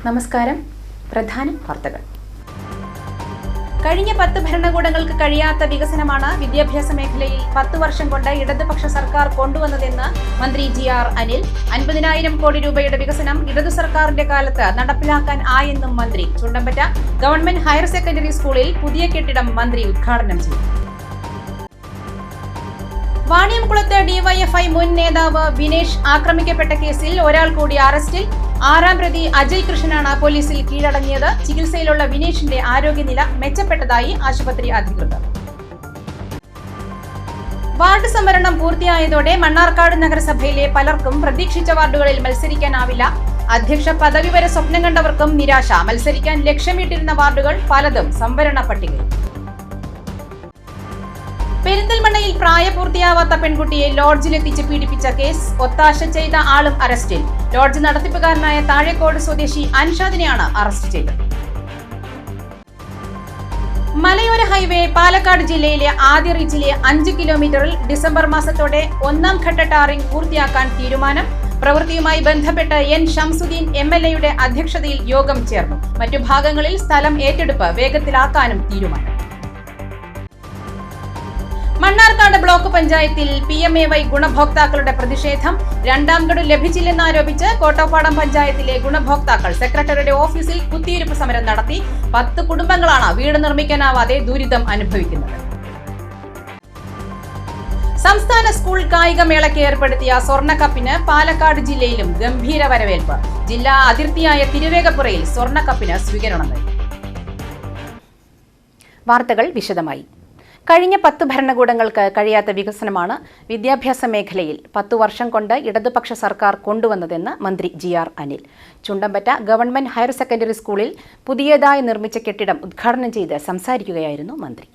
നമസ്കാരം. പ്രധാന വാർത്തകൾ. കഴിഞ്ഞ 10 ഭരണകൂടങ്ങൾക്ക് കഴിയാത്ത വികസനമാണ് വിദ്യാഭ്യാസ മേഖലയിൽ 10 വർഷം കൊണ്ട് ഇടതുപക്ഷ സർക്കാർ കൊണ്ടുവന്നതെന്ന് മന്ത്രി GR അനിൽ. 50,000 കോടി രൂപയുടെ വികസനം ഇടതു സർക്കാരിന്റെ കാലത്ത് നടപ്പിലാക്കാൻ ആയെന്നും മന്ത്രി. ചുണ്ടമ്പറ്റ ഗവൺമെന്റ് ഹയർ സെക്കൻഡറി സ്കൂളിൽ പുതിയ കെട്ടിടം മന്ത്രി ഉദ്ഘാടനം ചെയ്തു. വാണിയംകുളത്ത് ഡിവൈഎഫ്ഐ മുൻ നേതാവ് വിനേഷ് ആക്രമിക്കപ്പെട്ട കേസിൽ ഒരാൾ കൂടി അറസ്റ്റിൽ. 6ാം പ്രതി അജയ് കൃഷ്ണനാണ് പോലീസിൽ കീഴടങ്ങിയത്. ചികിത്സയിലുള്ള വിനേഷിന്റെ ആരോഗ്യനില മെച്ചപ്പെട്ടതായി ആശുപത്രി അധികൃതർ. വാർഡ് സംവരണം പൂർത്തിയായതോടെ മണ്ണാർക്കാട് നഗരസഭയിലെ പലർക്കും പ്രതീക്ഷിച്ച വാർഡുകളിൽ മത്സരിക്കാനാവില്ല. അധ്യക്ഷ പദവി വരെ സ്വപ്നം കണ്ടവർക്കും നിരാശ. മത്സരിക്കാൻ ലക്ഷ്യമിട്ടിരുന്ന വാർഡുകൾ പലതും സംവരണ പട്ടികയിൽ. പെരിന്തൽമണ്ണയിൽ പ്രായപൂർത്തിയാവാത്ത പെൺകുട്ടിയെ ലോഡ്ജിലെത്തിച്ച് പീഡിപ്പിച്ച കേസ്. ഒത്താശ ചെയ്ത ആളും അറസ്റ്റിൽ. ലോഡ്ജ് നടത്തിപ്പുകാരനായ താഴേക്കോട് സ്വദേശി അൻഷാദിനെയാണ് അറസ്റ്റ് ചെയ്തത്. മലയോര ഹൈവേ പാലക്കാട് ജില്ലയിലെ ആദ്യ റീച്ചിലെ 5 കിലോമീറ്ററിൽ ഡിസംബർ മാസത്തോടെ 1ാം ഘട്ട ടാറിംഗ് പൂർത്തിയാക്കാൻ തീരുമാനം. പ്രവൃത്തിയുമായി ബന്ധപ്പെട്ട് N ഷംസുദ്ദീൻ MLA അധ്യക്ഷതയിൽ യോഗം ചേർന്നു. മറ്റു ഭാഗങ്ങളിൽ സ്ഥലം ഏറ്റെടുപ്പ് വേഗത്തിലാക്കാനും തീരുമാനം. മണ്ണാർക്കാട് ബ്ലോക്ക് പഞ്ചായത്തിൽ PMAY ഗുണഭോക്താക്കളുടെ പ്രതിഷേധം. 2ാം ഗഡു ലഭിച്ചില്ലെന്നാരോപിച്ച് കോട്ടപ്പാടം പഞ്ചായത്തിലെ ഗുണഭോക്താക്കൾ സെക്രട്ടറിയുടെ ഓഫീസിൽ കുത്തിയിരിപ്പ് സമരം നടത്തി. 10 കുടുംബങ്ങളാണ് വീട് നിർമ്മിക്കാനാവാതെ ദുരിതം അനുഭവിക്കുന്നത്. സംസ്ഥാന സ്കൂൾ കായികമേളയ്ക്ക് ഏർപ്പെടുത്തിയ സ്വർണ്ണക്കപ്പിന് പാലക്കാട് ജില്ലയിലും ഗംഭീര വരവേൽപ്പ്. ജില്ലാ അതിർത്തിയായ തിരുവേഗപ്പുറയിൽ സ്വർണ്ണക്കപ്പിന് സ്വീകരണം നൽകി. വാർത്തകൾ വിശദമായി. കഴിഞ്ഞ 10 ഭരണകൂടങ്ങൾക്ക് കഴിയാത്ത വികസനമാണ് വിദ്യാഭ്യാസ മേഖലയിൽ 10 വർഷം കൊണ്ട് ഇടതുപക്ഷ സർക്കാർ കൊണ്ടുവന്നതെന്ന് മന്ത്രി GR Anil. Chundampatta government higher secondary സ്കൂളിൽ പുതിയതായി നിർമ്മിച്ച കെട്ടിടം ഉദ്ഘാടനം ചെയ്ത് സംസാരിക്കുകയായിരുന്നു മന്ത്രി.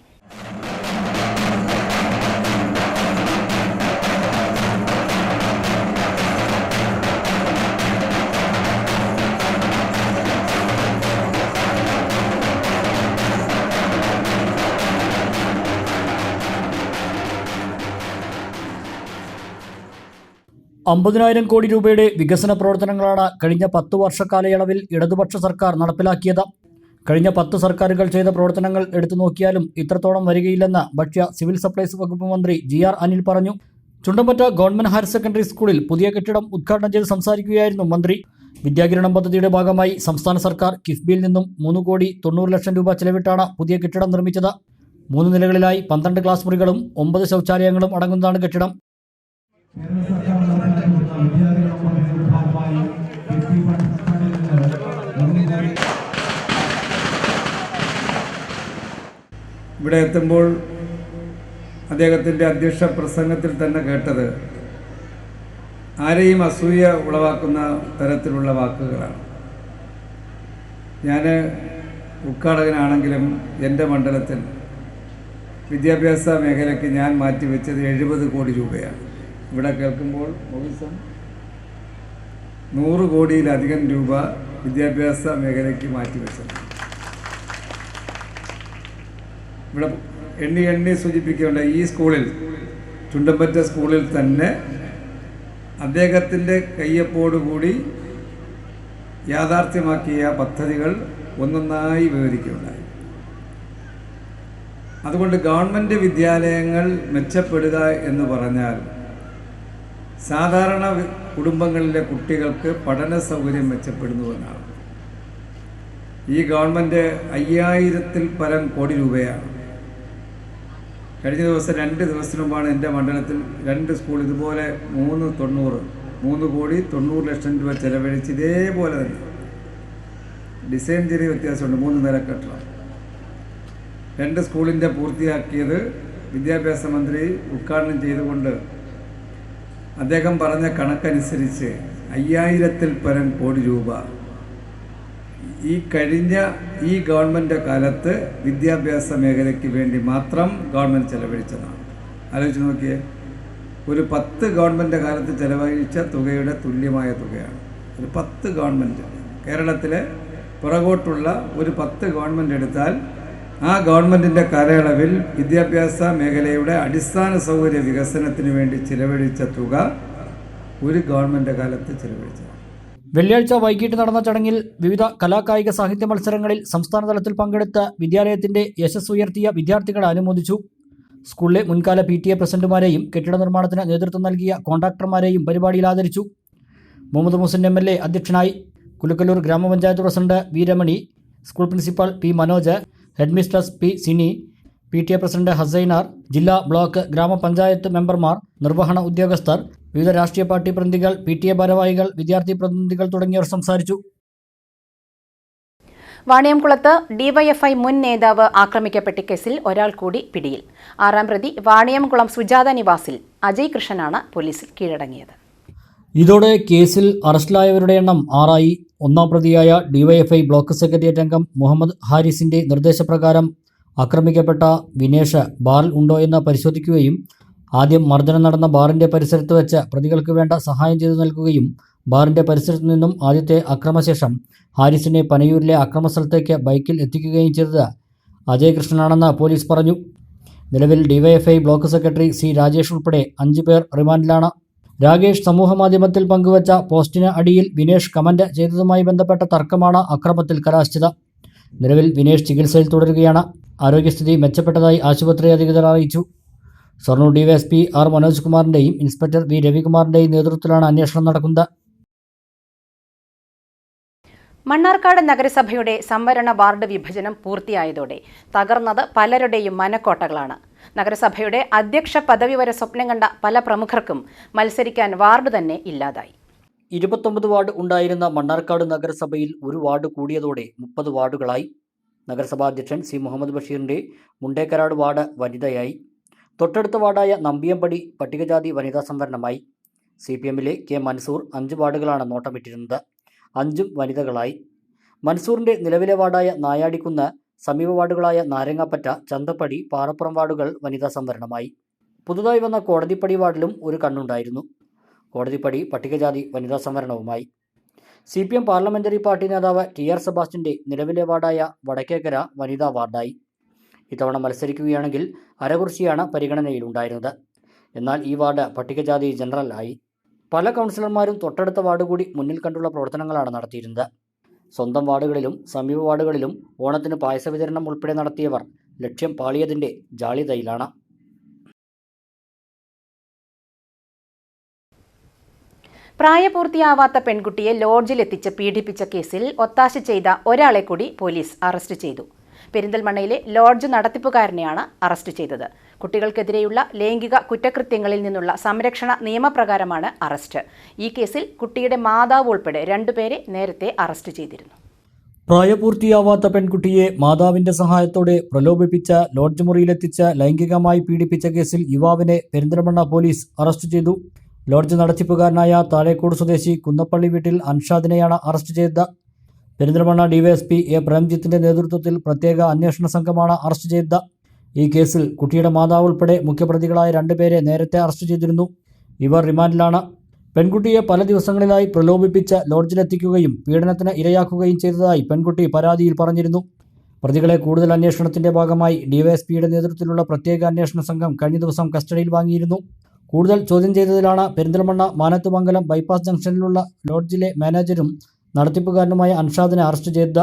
$50,000 കോടി രൂപയുടെ വികസന പ്രവർത്തനങ്ങളാണ് കഴിഞ്ഞ 10 വർഷക്കാലയളവിൽ ഇടതുപക്ഷ സർക്കാർ നടപ്പിലാക്കിയത്. കഴിഞ്ഞ 10 സർക്കാരുകൾ ചെയ്ത പ്രവർത്തനങ്ങൾ എടുത്തു നോക്കിയാലും ഇത്രത്തോളം വരികയില്ലെന്ന് ഭക്ഷ്യ സിവിൽ സപ്ലൈസ് വകുപ്പ് മന്ത്രി GR അനിൽ പറഞ്ഞു. ചുണ്ടമ്പറ്റ ഗവൺമെന്റ് ഹയർ സെക്കൻഡറി സ്കൂളിൽ പുതിയ കെട്ടിടം ഉദ്ഘാടനം ചെയ്ത് സംസാരിക്കുകയായിരുന്നു മന്ത്രി. വിദ്യാകിരണം പദ്ധതിയുടെ ഭാഗമായി സംസ്ഥാന സർക്കാർ കിഫ്ബിയിൽ നിന്നും 3,90,00,000 രൂപ ചെലവിട്ടാണ് പുതിയ കെട്ടിടം നിർമ്മിച്ചത്. 3 നിലകളിലായി 12 ക്ലാസ് മുറികളും 9 ശൗചാലയങ്ങളും അടങ്ങുന്നതാണ് കെട്ടിടം. ഇവിടെ എത്തുമ്പോൾ അദ്ദേഹത്തിൻ്റെ അധ്യക്ഷ പ്രസംഗത്തിൽ തന്നെ കേട്ടത് ആരെയും അസൂയ ഉളവാക്കുന്ന തരത്തിലുള്ള വാക്കുകളാണ്. ഞാൻ ഉദ്ഘാടകനാണെങ്കിലും എൻ്റെ മണ്ഡലത്തിൽ വിദ്യാഭ്യാസ മേഖലയ്ക്ക് ഞാൻ മാറ്റിവെച്ചത് 70 കോടി രൂപയാണ്. ഇവിടെ കേൾക്കുമ്പോൾ 100 കോടിയിലധികം രൂപ വിദ്യാഭ്യാസ മേഖലയ്ക്ക് മാറ്റിവെച്ചത്. ഇവിടെ എണ്ണി സൂചിപ്പിക്കേണ്ട ഈ സ്കൂളിൽ, ചുണ്ടമ്പറ്റ സ്കൂളിൽ തന്നെ അദ്ദേഹത്തിൻ്റെ കയ്യൊപ്പോടുകൂടി യാഥാർത്ഥ്യമാക്കിയ പദ്ധതികൾ ഒന്നൊന്നായി വിവരിക്കുകയുണ്ടായി. അതുകൊണ്ട് ഗവൺമെൻറ് വിദ്യാലയങ്ങൾ മെച്ചപ്പെടുക എന്ന് പറഞ്ഞാൽ സാധാരണ കുടുംബങ്ങളിലെ കുട്ടികൾക്ക് പഠന സൗകര്യം മെച്ചപ്പെടുന്നുവെന്നാണ്. ഈ ഗവൺമെൻറ് 5,000-ൽ പരം കോടി രൂപയാണ്. കഴിഞ്ഞ ദിവസം 2 ദിവസത്തിന് മുമ്പാണ് എൻ്റെ മണ്ഡലത്തിൽ 2 സ്കൂൾ ഇതുപോലെ 3,90,00,000 രൂപ ചെലവഴിച്ച് ഇതേപോലെ തന്നെ ഡിസൈൻ ചെറിയ വ്യത്യാസമുണ്ട്. 3 നില കെട്ടിടം 2 സ്കൂളിൻ്റെ പൂർത്തിയാക്കിയത് വിദ്യാഭ്യാസ മന്ത്രി ഉദ്ഘാടനം ചെയ്തുകൊണ്ട് അദ്ദേഹം പറഞ്ഞ കണക്കനുസരിച്ച് 5,000-ൽ പരം കോടി രൂപ ഈ ഗവൺമെൻറ് കാലത്ത് വിദ്യാഭ്യാസ മേഖലയ്ക്ക് വേണ്ടി മാത്രം ഗവൺമെൻറ് ചെലവഴിച്ചതാണ്. ആലോചിച്ച് നോക്കിയേ, ഒരു 10 ഗവൺമെൻറ് കാലത്ത് ചെലവഴിച്ച തുകയുടെ തുല്യമായ തുകയാണ്. ഒരു 10 ഗവൺമെൻറ്, കേരളത്തിലെ പുറകോട്ടുള്ള ഒരു 10 ഗവൺമെൻറ് എടുത്താൽ ആ ഗവൺമെൻറ്റിൻ്റെ കാലയളവിൽ വിദ്യാഭ്യാസ മേഖലയുടെ അടിസ്ഥാന സൗകര്യ വികസനത്തിന് വേണ്ടി ചിലവഴിച്ച തുക ഒരു ഗവൺമെൻറ് കാലത്ത് ചിലവഴിച്ചതാണ്. വെള്ളിയാഴ്ച വൈകിട്ട് നടന്ന ചടങ്ങിൽ വിവിധ കലാകായിക സാഹിത്യ മത്സരങ്ങളിൽ സംസ്ഥാന തലത്തിൽ പങ്കെടുത്ത വിദ്യാലയത്തിന്റെ യശസ് ഉയർത്തിയ വിദ്യാർത്ഥികളെ അനുമോദിച്ചു. സ്കൂളിലെ മുൻകാല PTA പ്രസിഡന്റുമാരെയും കെട്ടിട നിർമ്മാണത്തിന് നേതൃത്വം നൽകിയ കോൺട്രാക്ടർമാരെയും പരിപാടിയിൽ ആദരിച്ചു. മുഹമ്മദ് മുഹസിൻ MLA അധ്യക്ഷനായി. കുലുക്കല്ലൂർ ഗ്രാമപഞ്ചായത്ത് president V Ramani, school principal P Manoj, headmistress P Sini, PTA president Hasainar, ജില്ലാ ബ്ലോക്ക് ഗ്രാമപഞ്ചായത്ത് മെമ്പർമാർ, നിർവഹണ ഉദ്യോഗസ്ഥർ, വിവിധ രാഷ്ട്രീയ പാർട്ടി പ്രതിനിധികൾ, PTA ഭാരവാഹികൾ, വിദ്യാർത്ഥി പ്രതിനിധികൾ തുടങ്ങിയവർ സംസാരിച്ചു. വാണിയംകുളത്ത് ഡിവൈഎഫ്ഐ മുൻ നേതാവ് ആക്രമിക്കപ്പെട്ട കേസിൽ ഒരാൾ കൂടി പിടിയിൽ. 6-ാം പ്രതി വാണിയംകുളം സുജാത നിവാസിൽ അജയ് കൃഷ്ണനാണ് പോലീസിൽ കീഴടങ്ങിയത്. ഇതോടെ കേസിൽ അറസ്റ്റിലായവരുടെ എണ്ണം 6ആയി. 1-ാം പ്രതിയായ ഡിവൈഎഫ്ഐ ബ്ലോക്ക് സെക്രട്ടേറിയറ്റ് അംഗം മുഹമ്മദ് ഹാരിസിന്റെ നിർദ്ദേശപ്രകാരം ആക്രമിക്കപ്പെട്ട വിനേഷ് ബാറിൽ ഉണ്ടോ എന്ന് പരിശോധിക്കുകയും ആദ്യം മർദ്ദനം നടന്ന ബാറിന്റെ പരിസരത്ത് വെച്ച് പ്രതികൾക്ക് വേണ്ട സഹായം ചെയ്തു നൽകുകയും ബാറിന്റെ പരിസരത്തു നിന്നും ആദ്യത്തെ അക്രമശേഷം ഹാരിസിനെ പനയൂരിലെ അക്രമസ്ഥലത്തേക്ക് ബൈക്കിൽ എത്തിക്കുകയും ചെയ്തത് അജയ് കൃഷ്ണനാണെന്ന് പോലീസ് പറഞ്ഞു. നിലവിൽ DYFI block secretary C Rajesh ഉൾപ്പെടെ 5 പേർ റിമാൻഡിലാണ്. രാകേഷ് സമൂഹമാധ്യമത്തിൽ പങ്കുവച്ച പോസ്റ്റിന് അടിയിൽ വിനേഷ് കമന്റ് ചെയ്തതുമായി ബന്ധപ്പെട്ട തർക്കമാണ് അക്രമത്തിൽ കലാശിച്ചത്. നിലവിൽ വിനേഷ് ചികിത്സയിൽ തുടരുകയാണ്. ആരോഗ്യസ്ഥിതി മെച്ചപ്പെട്ടതായി ആശുപത്രി അധികൃതർ അറിയിച്ചു. ഷൊർണൂർ ഡിവൈഎസ്പി ആർ മനോജ് കുമാറിന്റെയും ഇൻസ്പെക്ടർ വി രവികുമാറിന്റെയും നേതൃത്വത്തിലാണ് അന്വേഷണം നടക്കുന്നത്. മണ്ണാർക്കാട് നഗരസഭയുടെ സംവരണ വാർഡ് വിഭജനം പൂർത്തിയായതോടെ തകർന്നത് പലരുടെയും മനക്കോട്ടകളാണ്. നഗരസഭയുടെ അധ്യക്ഷ പദവി വരെ സ്വപ്നം കണ്ട പല പ്രമുഖർക്കും മത്സരിക്കാൻ വാർഡ് തന്നെ ഇല്ലാതായി. 29 വാർഡ് ഉണ്ടായിരുന്ന മണ്ണാർക്കാട് നഗരസഭയിൽ ഒരു വാർഡ് കൂടിയതോടെ 30 വാർഡുകളായി. നഗരസഭാ അധ്യക്ഷൻ സി മുഹമ്മദ് ബഷീറിന്റെ മുണ്ടേക്കരാട് വാർഡ് വനിതയായി. തൊട്ടടുത്ത വാർഡായ നമ്പിയമ്പടി പട്ടികജാതി വനിതാ സംവരണമായി. CPMലെ കെ മൻസൂർ 5 വാർഡുകളാണ് നോട്ടമിട്ടിരുന്നത്. 5ഉം വനിതകളായി. മൻസൂറിന്റെ നിലവിലെ വാർഡായ നായാടിക്കുന്ന്, സമീപ വാർഡുകളായ നാരങ്ങാപ്പറ്റ, ചന്തപ്പടി, പാറപ്പുറം വാർഡുകൾ വനിതാ സംവരണമായി. പുതുതായി വന്ന കോടതിപ്പടി വാർഡിലും ഒരു കണ്ണുണ്ടായിരുന്നു. കോടതിപ്പടി പട്ടികജാതി വനിതാ സംവരണവുമായി. CPM പാർലമെന്ററി പാർട്ടി നേതാവ് TR സെബാസ്റ്റ്യന്റെ നിലവിലെ വാർഡായ വടക്കേക്കര വനിതാ വാർഡായി. ഇത്തവണ മത്സരിക്കുകയാണെങ്കിൽ അരകുറിശിയാണ് പരിഗണനയിലുണ്ടായിരുന്നത്. എന്നാൽ ഈ വാർഡ് പട്ടികജാതി ജനറൽ ആയി. പല കൗൺസിലർമാരും തൊട്ടടുത്ത വാർഡ് കൂടി മുന്നിൽ കണ്ടുള്ള പ്രവർത്തനങ്ങളാണ് നടത്തിയിരുന്നത്. സ്വന്തം വാർഡുകളിലും സമീപ വാർഡുകളിലും ഓണത്തിന് പായസ വിതരണം ഉൾപ്പെടെ നടത്തിയവർ ലക്ഷ്യം പാളിയതിന്റെ ജാള്യതയിലാണ്. പ്രായപൂർത്തിയാവാത്ത പെൺകുട്ടിയെ ലോഡ്ജിലെത്തിച്ച് പീഡിപ്പിച്ച കേസിൽ ഒത്താശ ചെയ്ത ഒരാളെ കൂടി പോലീസ് അറസ്റ്റ് ചെയ്തു. പെരിന്തൽമണ്ണയിലെ ലോഡ്ജ് നടത്തിപ്പുകാരനെയാണ് അറസ്റ്റ് ചെയ്തത്. കുട്ടികൾക്കെതിരെയുള്ള ലൈംഗിക കുറ്റകൃത്യങ്ങളിൽ നിന്നുള്ള സംരക്ഷണ നിയമപ്രകാരമാണ് അറസ്റ്റ്. ഈ കേസിൽ കുട്ടിയുടെ മാതാവ് ഉൾപ്പെടെ 2 പേരെ നേരത്തെ അറസ്റ്റ് ചെയ്തിരുന്നു. പ്രായപൂർത്തിയാവാത്ത പെൺകുട്ടിയെ മാതാവിന്റെ സഹായത്തോടെ പ്രലോഭിപ്പിച്ച ലോഡ്ജ് മുറിയിലെത്തിച്ച് ലൈംഗികമായി പീഡിപ്പിച്ച കേസിൽ യുവാവിനെ പെരിന്തൽമണ്ണ പോലീസ് അറസ്റ്റ് ചെയ്തു. ലോഡ്ജ് നടത്തിപ്പുകാരനായ താഴേക്കോട് സ്വദേശി കുന്നപ്പള്ളി വീട്ടിൽ അൻഷാദിനെയാണ് അറസ്റ്റ് ചെയ്തത്. പെരിന്തൽമണ്ണ ഡിവൈഎസ്പി എ പ്രേംജിത്തിന്റെ നേതൃത്വത്തിൽ പ്രത്യേക അന്വേഷണ സംഘമാണ് അറസ്റ്റ് ചെയ്തത്. ഈ കേസിൽ കുട്ടിയുടെ മാതാവ് ഉൾപ്പെടെ മുഖ്യപ്രതികളായ 2 പേരെ നേരത്തെ അറസ്റ്റ് ചെയ്തിരുന്നു. ഇവർ റിമാൻഡിലാണ്. പെൺകുട്ടിയെ പല ദിവസങ്ങളിലായി പ്രലോഭിപ്പിച്ച് ലോഡ്ജിലെത്തിക്കുകയും പീഡനത്തിന് ഇരയാക്കുകയും ചെയ്തതായി പെൺകുട്ടി പരാതിയിൽ പറഞ്ഞിരുന്നു. പ്രതികളെ കൂടുതൽ അന്വേഷണത്തിന്റെ ഭാഗമായി ഡിവൈഎസ്പിയുടെ നേതൃത്വത്തിലുള്ള പ്രത്യേക അന്വേഷണ സംഘം കഴിഞ്ഞ ദിവസം കസ്റ്റഡിയിൽ വാങ്ങിയിരുന്നു. കൂടുതൽ ചോദ്യം ചെയ്തതിലാണ് പെരിന്തൽമണ്ണ മാനത്തുമംഗലം ബൈപ്പാസ് ജംഗ്ഷനിലുള്ള ലോഡ്ജിലെ മാനേജരും നടത്തിപ്പുകാരനുമായ അൻഷാദിനെ അറസ്റ്റ് ചെയ്തത്.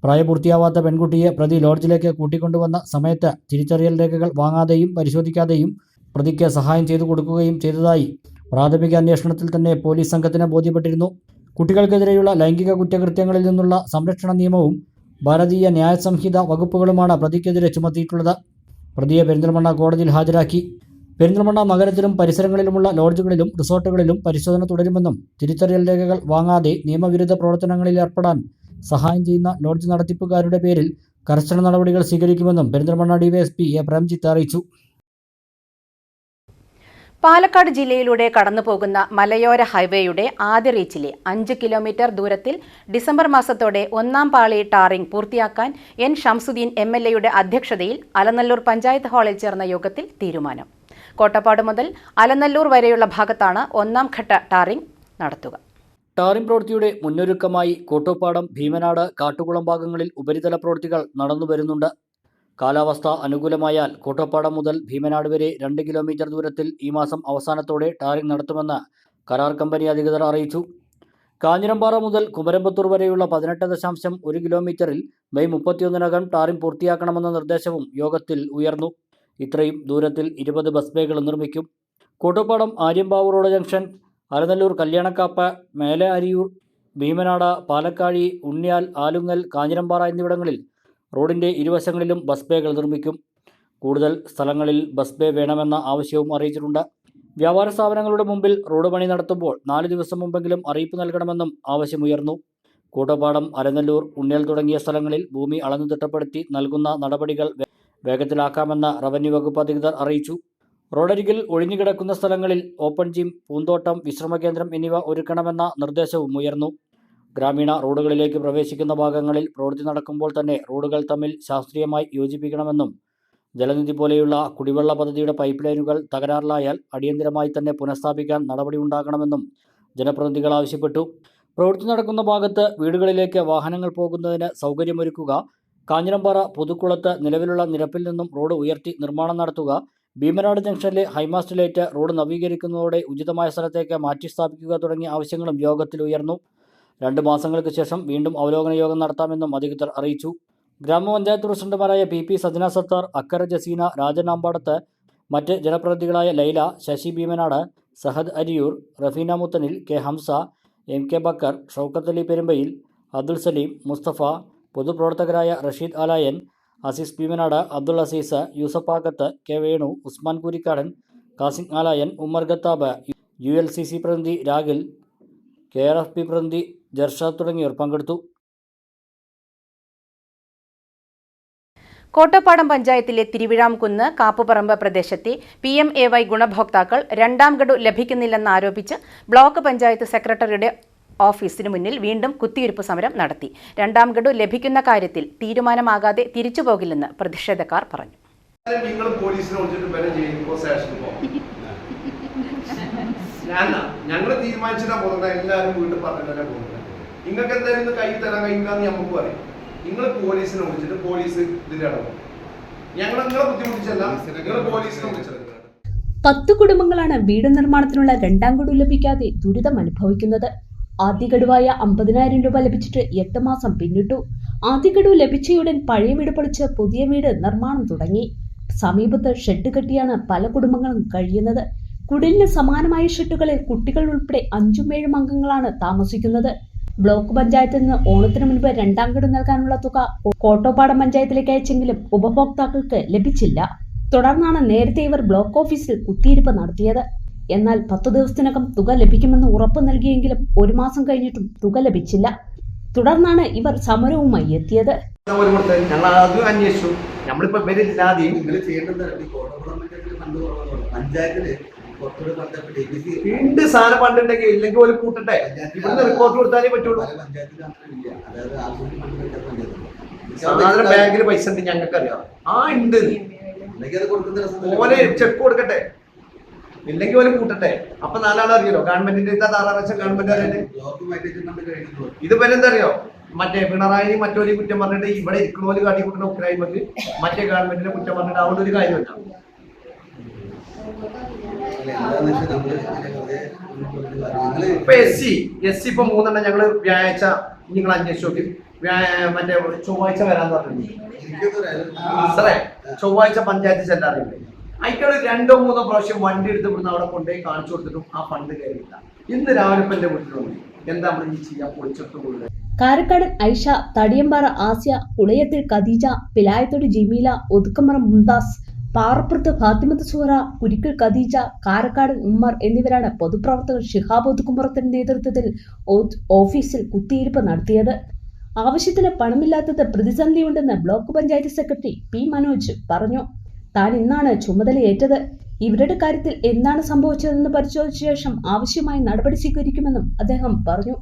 പ്രായപൂർത്തിയാവാത്ത പെൺകുട്ടിയെ പ്രതി ലോഡ്ജിലേക്ക് കൂട്ടിക്കൊണ്ടുവന്ന സമയത്ത് തിരിച്ചറിയൽ രേഖകൾ വാങ്ങാതെയും പരിശോധിക്കാതെയും പ്രതിക്ക് സഹായം ചെയ്തു കൊടുക്കുകയും ചെയ്തതായി പ്രാഥമിക അന്വേഷണത്തിൽ തന്നെ പോലീസ് സംഘത്തിന് ബോധ്യപ്പെട്ടിരുന്നു. കുട്ടികൾക്കെതിരെയുള്ള ലൈംഗിക കുറ്റകൃത്യങ്ങളിൽ നിന്നുള്ള സംരക്ഷണ നിയമവും ഭാരതീയ ന്യായ സംഹിത വകുപ്പുകളുമാണ് പ്രതിക്കെതിരെ ചുമത്തിയിട്ടുള്ളത്. പ്രതിയെ പെരിന്തൽമണ്ണ കോടതിയിൽ ഹാജരാക്കി. പെരിന്തൽമണ്ണ നഗരത്തിലും പരിസരങ്ങളിലുമുള്ള ലോഡ്ജുകളിലും റിസോർട്ടുകളിലും പരിശോധന തുടരുമെന്നും തിരിച്ചറിയൽ രേഖകൾ വാങ്ങാതെ നിയമവിരുദ്ധ പ്രവർത്തനങ്ങളിൽ ഏർപ്പെടാൻ സഹായം ചെയ്യുന്ന ലോഡ്ജ് നടത്തിപ്പുകാരുടെ പേരിൽ കർശന നടപടികൾ സ്വീകരിക്കുമെന്നും പെരിന്തൽമണ്ണ ഡിവൈഎസ്പി എ പ്രേംജിത്ത് അറിയിച്ചു. പാലക്കാട് ജില്ലയിലൂടെ കടന്നുപോകുന്ന മലയോര ഹൈവേയുടെ ആദ്യ റീച്ചിലെ 5 കിലോമീറ്റർ ദൂരത്തിൽ ഡിസംബർ മാസത്തോടെ 1-ാം പാളി ടാറിംഗ് പൂർത്തിയാക്കാൻ N ഷംസുദ്ദീൻ MLAയുടെ അധ്യക്ഷതയിൽ അലനല്ലൂർ പഞ്ചായത്ത് ഹാളിൽ ചേർന്ന യോഗത്തിൽ തീരുമാനം. കോട്ടപ്പാട് മുതൽ അലനല്ലൂർ വരെയുള്ള ഭാഗത്താണ് 1-ാം ഘട്ട ടാറിംഗ് നടത്തുക. ടാറിംഗ് പ്രവൃത്തിയുടെ മുന്നൊരുക്കമായി കോട്ടോപ്പാടം, ഭീമനാട്, കാട്ടുകുളം ഭാഗങ്ങളിൽ ഉപരിതല പ്രവൃത്തികൾ നടന്നുവരുന്നുണ്ട്. കാലാവസ്ഥ അനുകൂലമായാൽ കോട്ടോപ്പാടം മുതൽ ഭീമനാട് വരെ 2 കിലോമീറ്റർ ദൂരത്തിൽ ഈ മാസം അവസാനത്തോടെ ടാറിംഗ് നടത്തുമെന്ന് കരാർ കമ്പനി അധികൃതർ അറിയിച്ചു. കാഞ്ഞിരമ്പാറ മുതൽ കുമരമ്പത്തൂർ വരെയുള്ള 18.1 കിലോമീറ്ററിൽ മെയ് 31-നകം ടാറിംഗ് പൂർത്തിയാക്കണമെന്ന നിർദ്ദേശവും യോഗത്തിൽ ഉയർന്നു. ഇത്രയും ദൂരത്തിൽ 20 ബസ് ബേകൾ നിർമ്മിക്കും. കോട്ടപ്പാടം ആര്യമ്പാവ് റോഡ് ജംഗ്ഷൻ, അരനല്ലൂർ കല്യാണക്കാപ്പ്, മേലെ അരിയൂർ, ഭീമനാട്, പാലക്കാഴി, ഉണ്ണിയാൽ, ആലുങ്ങൽ, കാഞ്ഞിരമ്പാറ എന്നിവിടങ്ങളിൽ റോഡിൻ്റെ ഇരുവശങ്ങളിലും ബസ് ബേകൾ നിർമ്മിക്കും. കൂടുതൽ സ്ഥലങ്ങളിൽ ബസ് ബേ വേണമെന്ന ആവശ്യവും അറിയിച്ചിട്ടുണ്ട്. വ്യാപാര സ്ഥാപനങ്ങളുടെ മുമ്പിൽ റോഡ് പണി നടത്തുമ്പോൾ 4 ദിവസം മുമ്പെങ്കിലും അറിയിപ്പ് നൽകണമെന്നും ആവശ്യമുയർന്നു. കൂട്ടപ്പാടം, അരനല്ലൂർ, ഉണ്ണിയാൽ തുടങ്ങിയ സ്ഥലങ്ങളിൽ ഭൂമി അളന്നു തിട്ടപ്പെടുത്തി നൽകുന്ന നടപടികൾ വേഗത്തിലാക്കാമെന്ന് റവന്യൂ വകുപ്പ് അധികൃതർ അറിയിച്ചു. റോഡരികിൽ ഒഴിഞ്ഞുകിടക്കുന്ന സ്ഥലങ്ങളിൽ ഓപ്പൺ ജിം, പൂന്തോട്ടം, വിശ്രമകേന്ദ്രം എന്നിവ ഒരുക്കണമെന്ന നിർദ്ദേശവും ഉയർന്നു. ഗ്രാമീണ റോഡുകളിലേക്ക് പ്രവേശിക്കുന്ന ഭാഗങ്ങളിൽ പ്രവൃത്തി നടക്കുമ്പോൾ തന്നെ റോഡുകൾ തമ്മിൽ ശാസ്ത്രീയമായി യോജിപ്പിക്കണമെന്നും ജലനിധി പോലെയുള്ള കുടിവെള്ള പദ്ധതിയുടെ പൈപ്പ് ലൈനുകൾ തകരാറിലായാൽ അടിയന്തരമായി തന്നെ പുനഃസ്ഥാപിക്കാൻ നടപടിയുണ്ടാകണമെന്നും ജനപ്രതിനിധികൾ ആവശ്യപ്പെട്ടു. പ്രവൃത്തി നടക്കുന്ന ഭാഗത്ത് വീടുകളിലേക്ക് വാഹനങ്ങൾ പോകുന്നതിന് സൗകര്യമൊരുക്കുക, കാഞ്ഞിരമ്പാറ പുതുക്കുളത്ത് നിലവിലുള്ള നിരപ്പിൽ നിന്നും റോഡ് ഉയർത്തി നിർമ്മാണം നടത്തുക, ഭീമനാട് ജംഗ്ഷനിലെ ഹൈമാസ്റ്റ് ലൈറ്റ് റോഡ് നവീകരിക്കുന്നതോടെ ഉചിതമായ സ്ഥലത്തേക്ക് മാറ്റി സ്ഥാപിക്കുക തുടങ്ങിയ ആവശ്യങ്ങളും യോഗത്തിൽ ഉയർന്നു. 2 മാസങ്ങൾക്ക് ശേഷം വീണ്ടും അവലോകന യോഗം നടത്താമെന്നും അധികൃതർ അറിയിച്ചു. ഗ്രാമപഞ്ചായത്ത് പ്രസിഡന്റുമാരായ PP സജന സത്താർ, അക്കര ജസീന, രാജൻ ആമ്പാടത്ത്, മറ്റ് ജനപ്രതിനിധികളായ ലൈല, ശശി ഭീമനാട്, സഹദ് അരിയൂർ, റഫീന മുത്തനിൽ, K ഹംസ, MK ബക്കർ, ഷൗക്കത്ത് അലി പെരുമ്പയിൽ, അബ്ദുൽ സലീം, മുസ്തഫ, പൊതുപ്രവർത്തകരായ റഷീദ് ആലായൻ, അസീസ് ഭീമനാട്, അബ്ദുൾ അസീസ്, യൂസഫ് ആക്കത്ത്, K വേണു, ഉസ്മാൻ കൂരിക്കാടൻ, കാസിം ആലായൻ, ഉമ്മർ ഗത്താബ്, ULCC പ്രതിനിധി രാഗിൽ, KRFP പ്രതിനിധി ജർഷാദ് തുടങ്ങിയവർ പങ്കെടുത്തു. കോട്ടപ്പാടം പഞ്ചായത്തിലെ തിരുവിഴാംകുന്ന് കാപ്പുപറമ്പ് പ്രദേശത്തെ PMAY ഗുണഭോക്താക്കൾ 2ാം ഗഡു ലഭിക്കുന്നില്ലെന്നാരോപിച്ച് ബ്ലോക്ക് പഞ്ചായത്ത് സെക്രട്ടറിയുടെ ഓഫീസിന് മുന്നിൽ വീണ്ടും കുത്തിയിരിപ്പ് സമരം നടത്തി. 2ാം ഗഡു ലഭിക്കുന്ന കാര്യത്തിൽ തീരുമാനമാകാതെ തിരിച്ചുപോകില്ലെന്ന് പ്രതിഷേധക്കാർ പറഞ്ഞു. ഞങ്ങൾ തീരുമാനിച്ചിട്ടാ പോകുന്നത്, എല്ലാവരും വീട്ടിൽ പറഞ്ഞിട്ടല്ലേ പോകുന്നത്. നിങ്ങൾക്ക് എന്തായാലും കൈ തരാൻ കഴിയില്ലാന്ന് നമുക്ക് പറയും. നിങ്ങൾ പോലീസിനെ വിളിച്ചിട്ട് പോലീസ് ഇതിലാണ് നിങ്ങളെ ബുദ്ധിമുട്ടിച്ചല്ല, നിങ്ങൾ പോലീസിനെ വിളിച്ചത്. 10 കുടുംബങ്ങളാണ് വീട് നിർമ്മാണത്തിനുള്ള 2ാം ഗഡു ലഭിക്കാതെ ദുരിതം അനുഭവിക്കുന്നത്. ആദ്യ ഗഡുവായ 50,000 രൂപ ലഭിച്ചിട്ട് 8 മാസം പിന്നിട്ടു. ആദ്യ ഗഡു ലഭിച്ചയുടൻ പഴയ വീട് പൊളിച്ച് പുതിയ വീട് നിർമ്മാണം തുടങ്ങി. സമീപത്ത് ഷെഡ് കെട്ടിയാണ് പല കുടുംബങ്ങളും കഴിയുന്നത്. കുടിലിന് സമാനമായ ഷെഡുകളിൽ കുട്ടികൾ ഉൾപ്പെടെ 5-7 അംഗങ്ങളാണ് താമസിക്കുന്നത്. ബ്ലോക്ക് പഞ്ചായത്തിൽ നിന്ന് ഓണത്തിന് മുൻപ് 2ാം ഗഡു നൽകാനുള്ള തുക കോട്ടപ്പാടം പഞ്ചായത്തിലേക്ക് അയച്ചെങ്കിലും ഉപഭോക്താക്കൾക്ക് ലഭിച്ചില്ല. തുടർന്നാണ് നേരത്തെ ഇവർ ബ്ലോക്ക് ഓഫീസിൽ കുത്തിയിരിപ്പ് നടത്തിയത്. എന്നാൽ 10 ദിവസത്തിനകം തുക ലഭിക്കുമെന്ന് ഉറപ്പ് നൽകിയെങ്കിലും 1 മാസം കഴിഞ്ഞിട്ടും തുക ലഭിച്ചില്ല. തുടർന്നാണ് ഇവർ സമരവുമായി എത്തിയത്. സാധനം പണ്ടുണ്ടെങ്കിൽ ഇല്ലെങ്കിൽ ഒരു കൂട്ടട്ടെ, ഇവിടുന്ന് റിപ്പോർട്ട് കൊടുത്താലേ പറ്റുള്ളൂ. സാധാരണ ബാങ്കിൽ പൈസ ഉണ്ട്, ഞങ്ങൾക്ക് അറിയാം. ഉണ്ട്, ഓലെ ചെക്ക് കൊടുക്കട്ടെ, ഇല്ലെങ്കിൽ ഓല് കൂട്ടട്ടെ. അപ്പൊ 4 ആൾ അറിയല്ലോ. ഗവൺമെന്റിന്റെ 6 ലക്ഷം ഗവൺമെന്റ് അറിയണ്ടേ. ഇതുവരെ എന്താ അറിയോ, മറ്റേ പിണറായി മറ്റൊരു കുറ്റം പറഞ്ഞിട്ട് ഇവിടെ ഇരിക്കണോല് കാട്ടിക്കൂട്ടുന്ന ഉക്രൈമക്ക് മറ്റേ ഗവൺമെന്റിനെ കുറ്റം പറഞ്ഞിട്ട് അവിടെ ഒരു കാര്യമില്ല. ഇപ്പൊ SC ഇപ്പൊ 3 ഞങ്ങള് വ്യാഴാഴ്ച നിങ്ങൾ അന്വേഷിച്ചു നോക്കി. മറ്റേ ചൊവ്വാഴ്ച വരാന്ന് പറഞ്ഞു സാറേ. ചൊവ്വാഴ്ച പഞ്ചായത്ത് ചെല്ലാറില്ലേ, അയക്കാള് 2-3 പ്രാവശ്യം വണ്ടി എടുത്ത് ഇവിടുന്ന് അവിടെ കൊണ്ടുപോയി കാണിച്ചു കൊടുത്തിട്ടും ആ ഫണ്ട് കയറിയില്ല. ഇന്ന് രാവിലെ ഇപ്പൊ എന്റെ വീട്ടിൽ വന്നു. എന്താ നമ്മൾ ഈ ചെയ്യാൻ പൊളിച്ചെടുത്ത് പോയത്? കാരക്കാടൻ ഐഷ, തടിയമ്പാറ ആസിയ, കുളയത്തിൽ ഖദീജ, പിലായത്തോട് ജമീല, ഒതുക്കമറം മുംതാസ്, പാറപ്പുറത്ത് ഫാത്തിമത്ത് സുഹറ, കുരിക്കൽ ഖദീജ, കാരക്കാടൻ ഉമ്മർ എന്നിവരാണ് പൊതുപ്രവർത്തകർ ഷിഹാബ് ഒതുക്കുമ്പുറത്തിന്റെ നേതൃത്വത്തിൽ ഓഫീസിൽ കുത്തിയിരിപ്പ് നടത്തിയത്. ആവശ്യത്തിന് പണമില്ലാത്തത് പ്രതിസന്ധിയുണ്ടെന്ന് block panchayat secretary P Manoj പറഞ്ഞു. താൻ ഇന്നാണ് ചുമതലയേറ്റത്. ഇവരുടെ കാര്യത്തിൽ എന്താണ് സംഭവിച്ചതെന്ന് പരിശോധിച്ച ശേഷം ആവശ്യമായ നടപടി സ്വീകരിക്കുമെന്നും അദ്ദേഹം പറഞ്ഞു.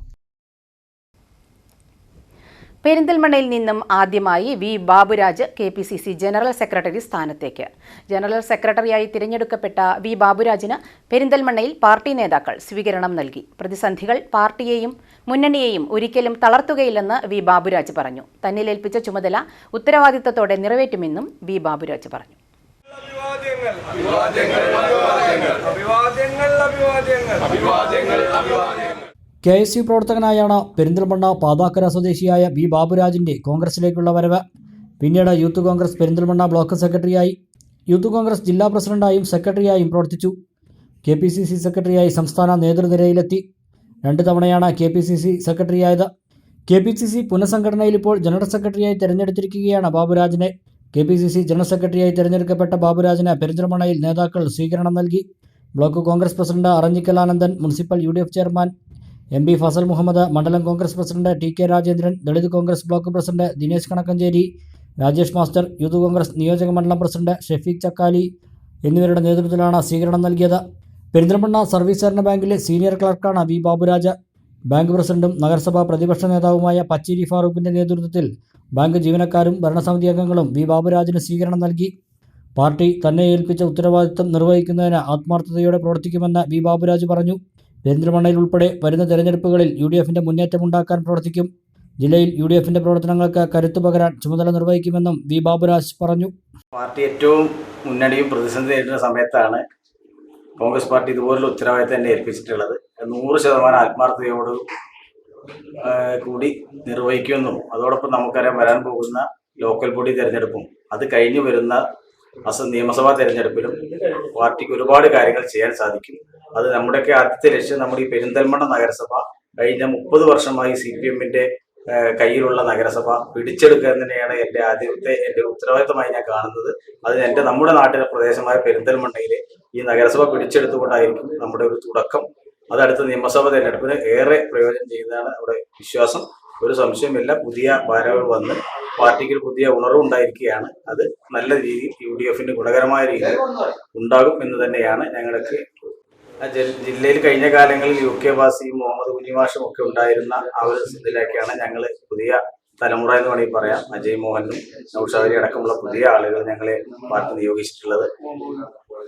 പെരിന്തൽമണ്ണയിൽ നിന്നും ആദ്യമായി V Baburaj KPCC general secretary സ്ഥാനത്തേക്ക്. ജനറൽ സെക്രട്ടറിയായി തിരഞ്ഞെടുക്കപ്പെട്ട V ബാബുരാജിന് പെരിന്തൽമണ്ണയിൽ പാർട്ടി നേതാക്കൾ സ്വീകരണം നൽകി. പ്രതിസന്ധികൾ പാർട്ടിയെയും മുന്നണിയെയും ഒരിക്കലും തളർത്തുകയില്ലെന്ന് V ബാബുരാജ് പറഞ്ഞു. തന്നിലേൽപ്പിച്ച ചുമതല ഉത്തരവാദിത്തത്തോടെ നിറവേറ്റുമെന്നും V ബാബുരാജ് പറഞ്ഞു. KSU പ്രവർത്തകനായാണ് പെരിന്തൽമണ്ണ പാതാക്കര സ്വദേശിയായ വി ബാബുരാജിൻ്റെ കോൺഗ്രസിലേക്കുള്ള വരവ്. പിന്നീട് യൂത്ത് കോൺഗ്രസ് പെരിന്തൽമണ്ണ ബ്ലോക്ക് സെക്രട്ടറിയായി, യൂത്ത് കോൺഗ്രസ് ജില്ലാ പ്രസിഡന്റായും സെക്രട്ടറിയായും പ്രവർത്തിച്ചു. KPCC സെക്രട്ടറിയായി സംസ്ഥാന നേതൃനിരയിലെത്തി. 2 തവണയാണ് KPCC സെക്രട്ടറിയായത്. KPCC പുനഃസംഘടനയിൽ ഇപ്പോൾ ജനറൽ സെക്രട്ടറിയായി തെരഞ്ഞെടുത്തിരിക്കുകയാണ് ബാബുരാജിനെ. KPCC ജനറൽ സെക്രട്ടറിയായി തെരഞ്ഞെടുക്കപ്പെട്ട ബാബുരാജിന് പെരിന്തൽമണ്ണയിൽ നേതാക്കൾ സ്വീകരണം നൽകി. Block Congress president Aranjikkal Anandan, municipal UDF chairman MP Fazal Muhammad, മണ്ഡലം Congress president TK Rajendran, Dalit Congress block president Dinesh Kanakancheri, Rajesh master, youth Congress നിയോജക മണ്ഡലം പ്രസിഡന്റ് ഷെഫീഖ് ചക്കാലി എന്നിവരുടെ നേതൃത്വത്തിലാണ് സ്വീകരണം നൽകിയത്. പെരിന്തൽമണ്ണ സർവീസ് സഹകരണ ബാങ്കിലെ സീനിയർ ക്ലർക്കാണ് വി ബാബുരാജ്. ബാങ്ക് പ്രസിഡന്റും നഗരസഭാ പ്രതിപക്ഷ നേതാവുമായ പച്ചേരി ഫാറൂഖിന്റെ നേതൃത്വത്തിൽ ബാങ്ക് ജീവനക്കാരും ഭരണസമിതി അംഗങ്ങളും വി ബാബുരാജിന് സ്വീകരണം നൽകി. പാർട്ടി തന്നെ ഏൽപ്പിച്ച ഉത്തരവാദിത്തം നിർവഹിക്കുന്നതിന് ആത്മാർത്ഥതയോടെ പ്രവർത്തിക്കുമെന്ന് വി ബാബുരാജ് പറഞ്ഞു. പെരിന്തൽമണ്ണയിൽ ഉൾപ്പെടെ വരുന്ന തെരഞ്ഞെടുപ്പുകളിൽ UDFന്റെ മുന്നേറ്റമുണ്ടാക്കാൻ പ്രവർത്തിക്കും. ജില്ലയിൽ UDFന്റെ പ്രവർത്തനങ്ങൾക്ക് കരുത്തു പകരാൻ ചുമതല നിർവഹിക്കുമെന്നും വി ബാബുരാജ് പറഞ്ഞു. പാർട്ടി ഏറ്റവും മുന്നണിയും പ്രതിസന്ധി നേരിടുന്ന സമയത്താണ് കോൺഗ്രസ് പാർട്ടി ഇതുപോലുള്ള ഉത്തരവാദിത്തം തന്നെ ഏൽപ്പിച്ചിട്ടുള്ളത്. 100% ആത്മാർത്ഥതയോട് കൂടി നിർവഹിക്കുമെന്നും അതോടൊപ്പം നമുക്കറിയാം വരാൻ പോകുന്ന ലോക്കൽ ബോഡി തെരഞ്ഞെടുപ്പും അത് കഴിഞ്ഞു വരുന്ന നിയമസഭാ തെരഞ്ഞെടുപ്പിലും പാർട്ടിക്ക് ഒരുപാട് കാര്യങ്ങൾ ചെയ്യാൻ സാധിക്കും. അത് നമ്മുടെയൊക്കെ ആദ്യത്തെ ലക്ഷ്യം നമ്മുടെ ഈ പെരിന്തൽമണ്ണ നഗരസഭ കഴിഞ്ഞ 30 വർഷമായി CPMന്റെ കയ്യിലുള്ള നഗരസഭ പിടിച്ചെടുക്കുക എന്ന് തന്നെയാണ് എൻ്റെ ഉത്തരവാദിത്തമായി ഞാൻ കാണുന്നത്. അത് നമ്മുടെ നാട്ടിലെ പ്രദേശമായ പെരിന്തൽമണ്ണയിലെ ഈ നഗരസഭ പിടിച്ചെടുത്തുകൊണ്ടായിരിക്കും നമ്മുടെ ഒരു തുടക്കം. അതടുത്ത നിയമസഭാ തെരഞ്ഞെടുപ്പിന് ഏറെ പ്രയോജനം ചെയ്യുന്നതാണ് നമ്മുടെ വിശ്വാസം. ഒരു സംശയമില്ല, പുതിയ ഭാരവാഹികൾ വന്ന് പാർട്ടിക്ക് ഒരു പുതിയ ഉണർവുണ്ടായിരിക്കുകയാണ്. അത് നല്ല രീതിയിൽ UDFന്റെ ഗുണകരമായ രീതിയിൽ ഉണ്ടാകും എന്ന് തന്നെയാണ് ഞങ്ങൾക്ക്. ജില്ലയിൽ കഴിഞ്ഞ കാലങ്ങളിൽ UK വാസിയും മുഹമ്മദ് കുഞ്ഞിമാഷും ഒക്കെ ഉണ്ടായിരുന്ന ആ ഒരു ഇതിലേക്കാണ് ഞങ്ങൾ പുതിയ തലമുറ എന്ന് വേണമെങ്കിൽ പറയാം. അജയ് മോഹനും നൗഷാദി അടക്കമുള്ള പുതിയ ആളുകൾ ഞങ്ങളെ പാർട്ടി നിയോഗിച്ചിട്ടുള്ളത്.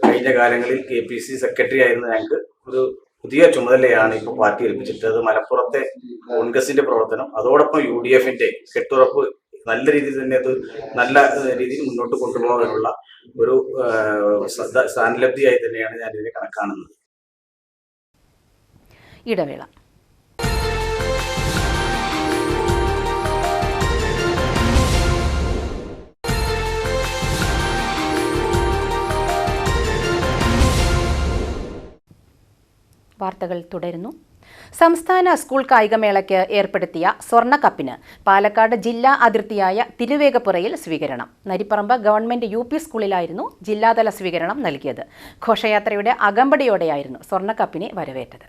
കഴിഞ്ഞ കാലങ്ങളിൽ KPCC സെക്രട്ടറി ആയിരുന്ന ഞങ്ങൾക്ക് ഒരു പുതിയ ചുമതലയാണ് ഇപ്പോൾ പാർട്ടി ഏൽപ്പിച്ചിട്ടുള്ളത്. മലപ്പുറത്തെ കോൺഗ്രസിന്റെ പ്രവർത്തനം അതോടൊപ്പം UDFന്റെ കെട്ടുറപ്പ് നല്ല രീതിയിൽ തന്നെ അത് നല്ല രീതിയിൽ മുന്നോട്ട് കൊണ്ടുപോകാനുള്ള ഒരു സ്ഥാനലബ്ധിയായി തന്നെയാണ് ഞാൻ ഇതിനെ കണക്കാണുന്നത്. ഇടവേള. വാർത്തകൾ തുടരുന്നു. സംസ്ഥാന സ്കൂൾ കായികമേളയ്ക്ക് ഏർപ്പെടുത്തിയ സ്വർണ്ണക്കപ്പിന് പാലക്കാട് ജില്ലാ അതിർത്തിയായ തിരുവേഗപ്പുറയിൽ സ്വീകരണം. നരിപ്പറമ്പ് ഗവൺമെന്റ് UP സ്കൂളിലായിരുന്നു ജില്ലാതല സ്വീകരണം നൽകിയത്. ഘോഷയാത്രയുടെ അകമ്പടിയോടെയായിരുന്നു സ്വർണ്ണക്കപ്പിനെ വരവേറ്റത്.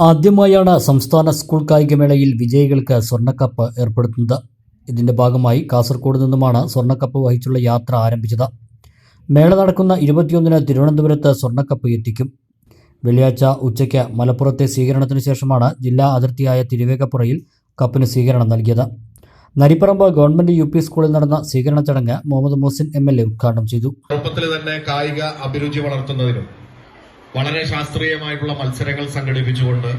ആദ്യമായാണ് സംസ്ഥാന സ്കൂൾ കായികമേളയിൽ വിജയികൾക്ക് സ്വർണ്ണക്കപ്പ് ഏർപ്പെടുത്തുന്നത്. ഇതിന്റെ ഭാഗമായി കാസർഗോഡ് നിന്നുമാണ് സ്വർണ്ണക്കപ്പ് വഹിച്ചുള്ള യാത്ര ആരംഭിച്ചത്. മേള നടക്കുന്ന 21-ന് തിരുവനന്തപുരത്ത് സ്വർണ്ണക്കപ്പ് എത്തിക്കും. വെള്ളിയാഴ്ച ഉച്ചയ്ക്ക് മലപ്പുറത്തെ സ്വീകരണത്തിനു ശേഷമാണ് ജില്ലാ അതിർത്തിയായ തിരുവേഗപ്പുറയിൽ കപ്പിന് സ്വീകരണം നൽകിയത്. നരിപ്പറമ്പ് ഗവൺമെന്റ് UP സ്കൂളിൽ നടന്ന സ്വീകരണ ചടങ്ങ് മുഹമ്മദ് മുഹസിൻ MLA ഉദ്ഘാടനം ചെയ്തു. ചെറുപ്പത്തിൽ തന്നെ കായിക അഭിരുചി വളർത്തുന്നതിനും വളരെ ശാസ്ത്രീയമായിട്ടുള്ള മത്സരങ്ങൾ സംഘടിപ്പിച്ചുകൊണ്ട്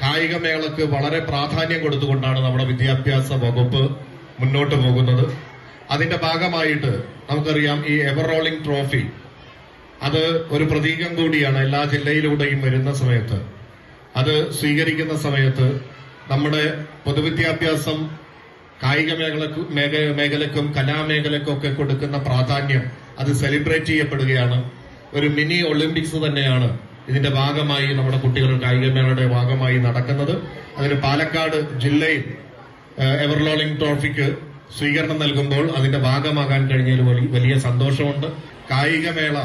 കായികമേളക്ക് വളരെ പ്രാധാന്യം കൊടുത്തുകൊണ്ടാണ് നമ്മുടെ വിദ്യാഭ്യാസ വകുപ്പ് മുന്നോട്ട് പോകുന്നത്. അതിന്റെ ഭാഗമായിട്ട് നമുക്കറിയാം ഈ എവർ റോളിംഗ് ട്രോഫി അത് ഒരു പ്രതീകം കൂടിയാണ്. എല്ലാ ജില്ലയിലൂടെയും വരുന്ന സമയത്ത് അത് സ്വീകരിക്കുന്ന സമയത്ത് നമ്മുടെ പൊതുവിദ്യാഭ്യാസം കായിക മേഖലക്കും കലാമേഖലക്കും ഒക്കെ കൊടുക്കുന്ന പ്രാധാന്യം അത് സെലിബ്രേറ്റ് ചെയ്യപ്പെടുകയാണ്. ഒരു മിനി ഒളിമ്പിക്സ് തന്നെയാണ് ഇതിന്റെ ഭാഗമായി നമ്മുടെ കുട്ടികൾ കായികമേളയുടെ ഭാഗമായി നടക്കുന്നത്. അതിന് പാലക്കാട് ജില്ലയിൽ എവർ റോളിംഗ് ട്രോഫിക്ക് സ്വീകരണം നൽകുമ്പോൾ അതിന്റെ ഭാഗമാകാൻ കഴിഞ്ഞതിൽ വലിയ സന്തോഷമുണ്ട്. കായികമേള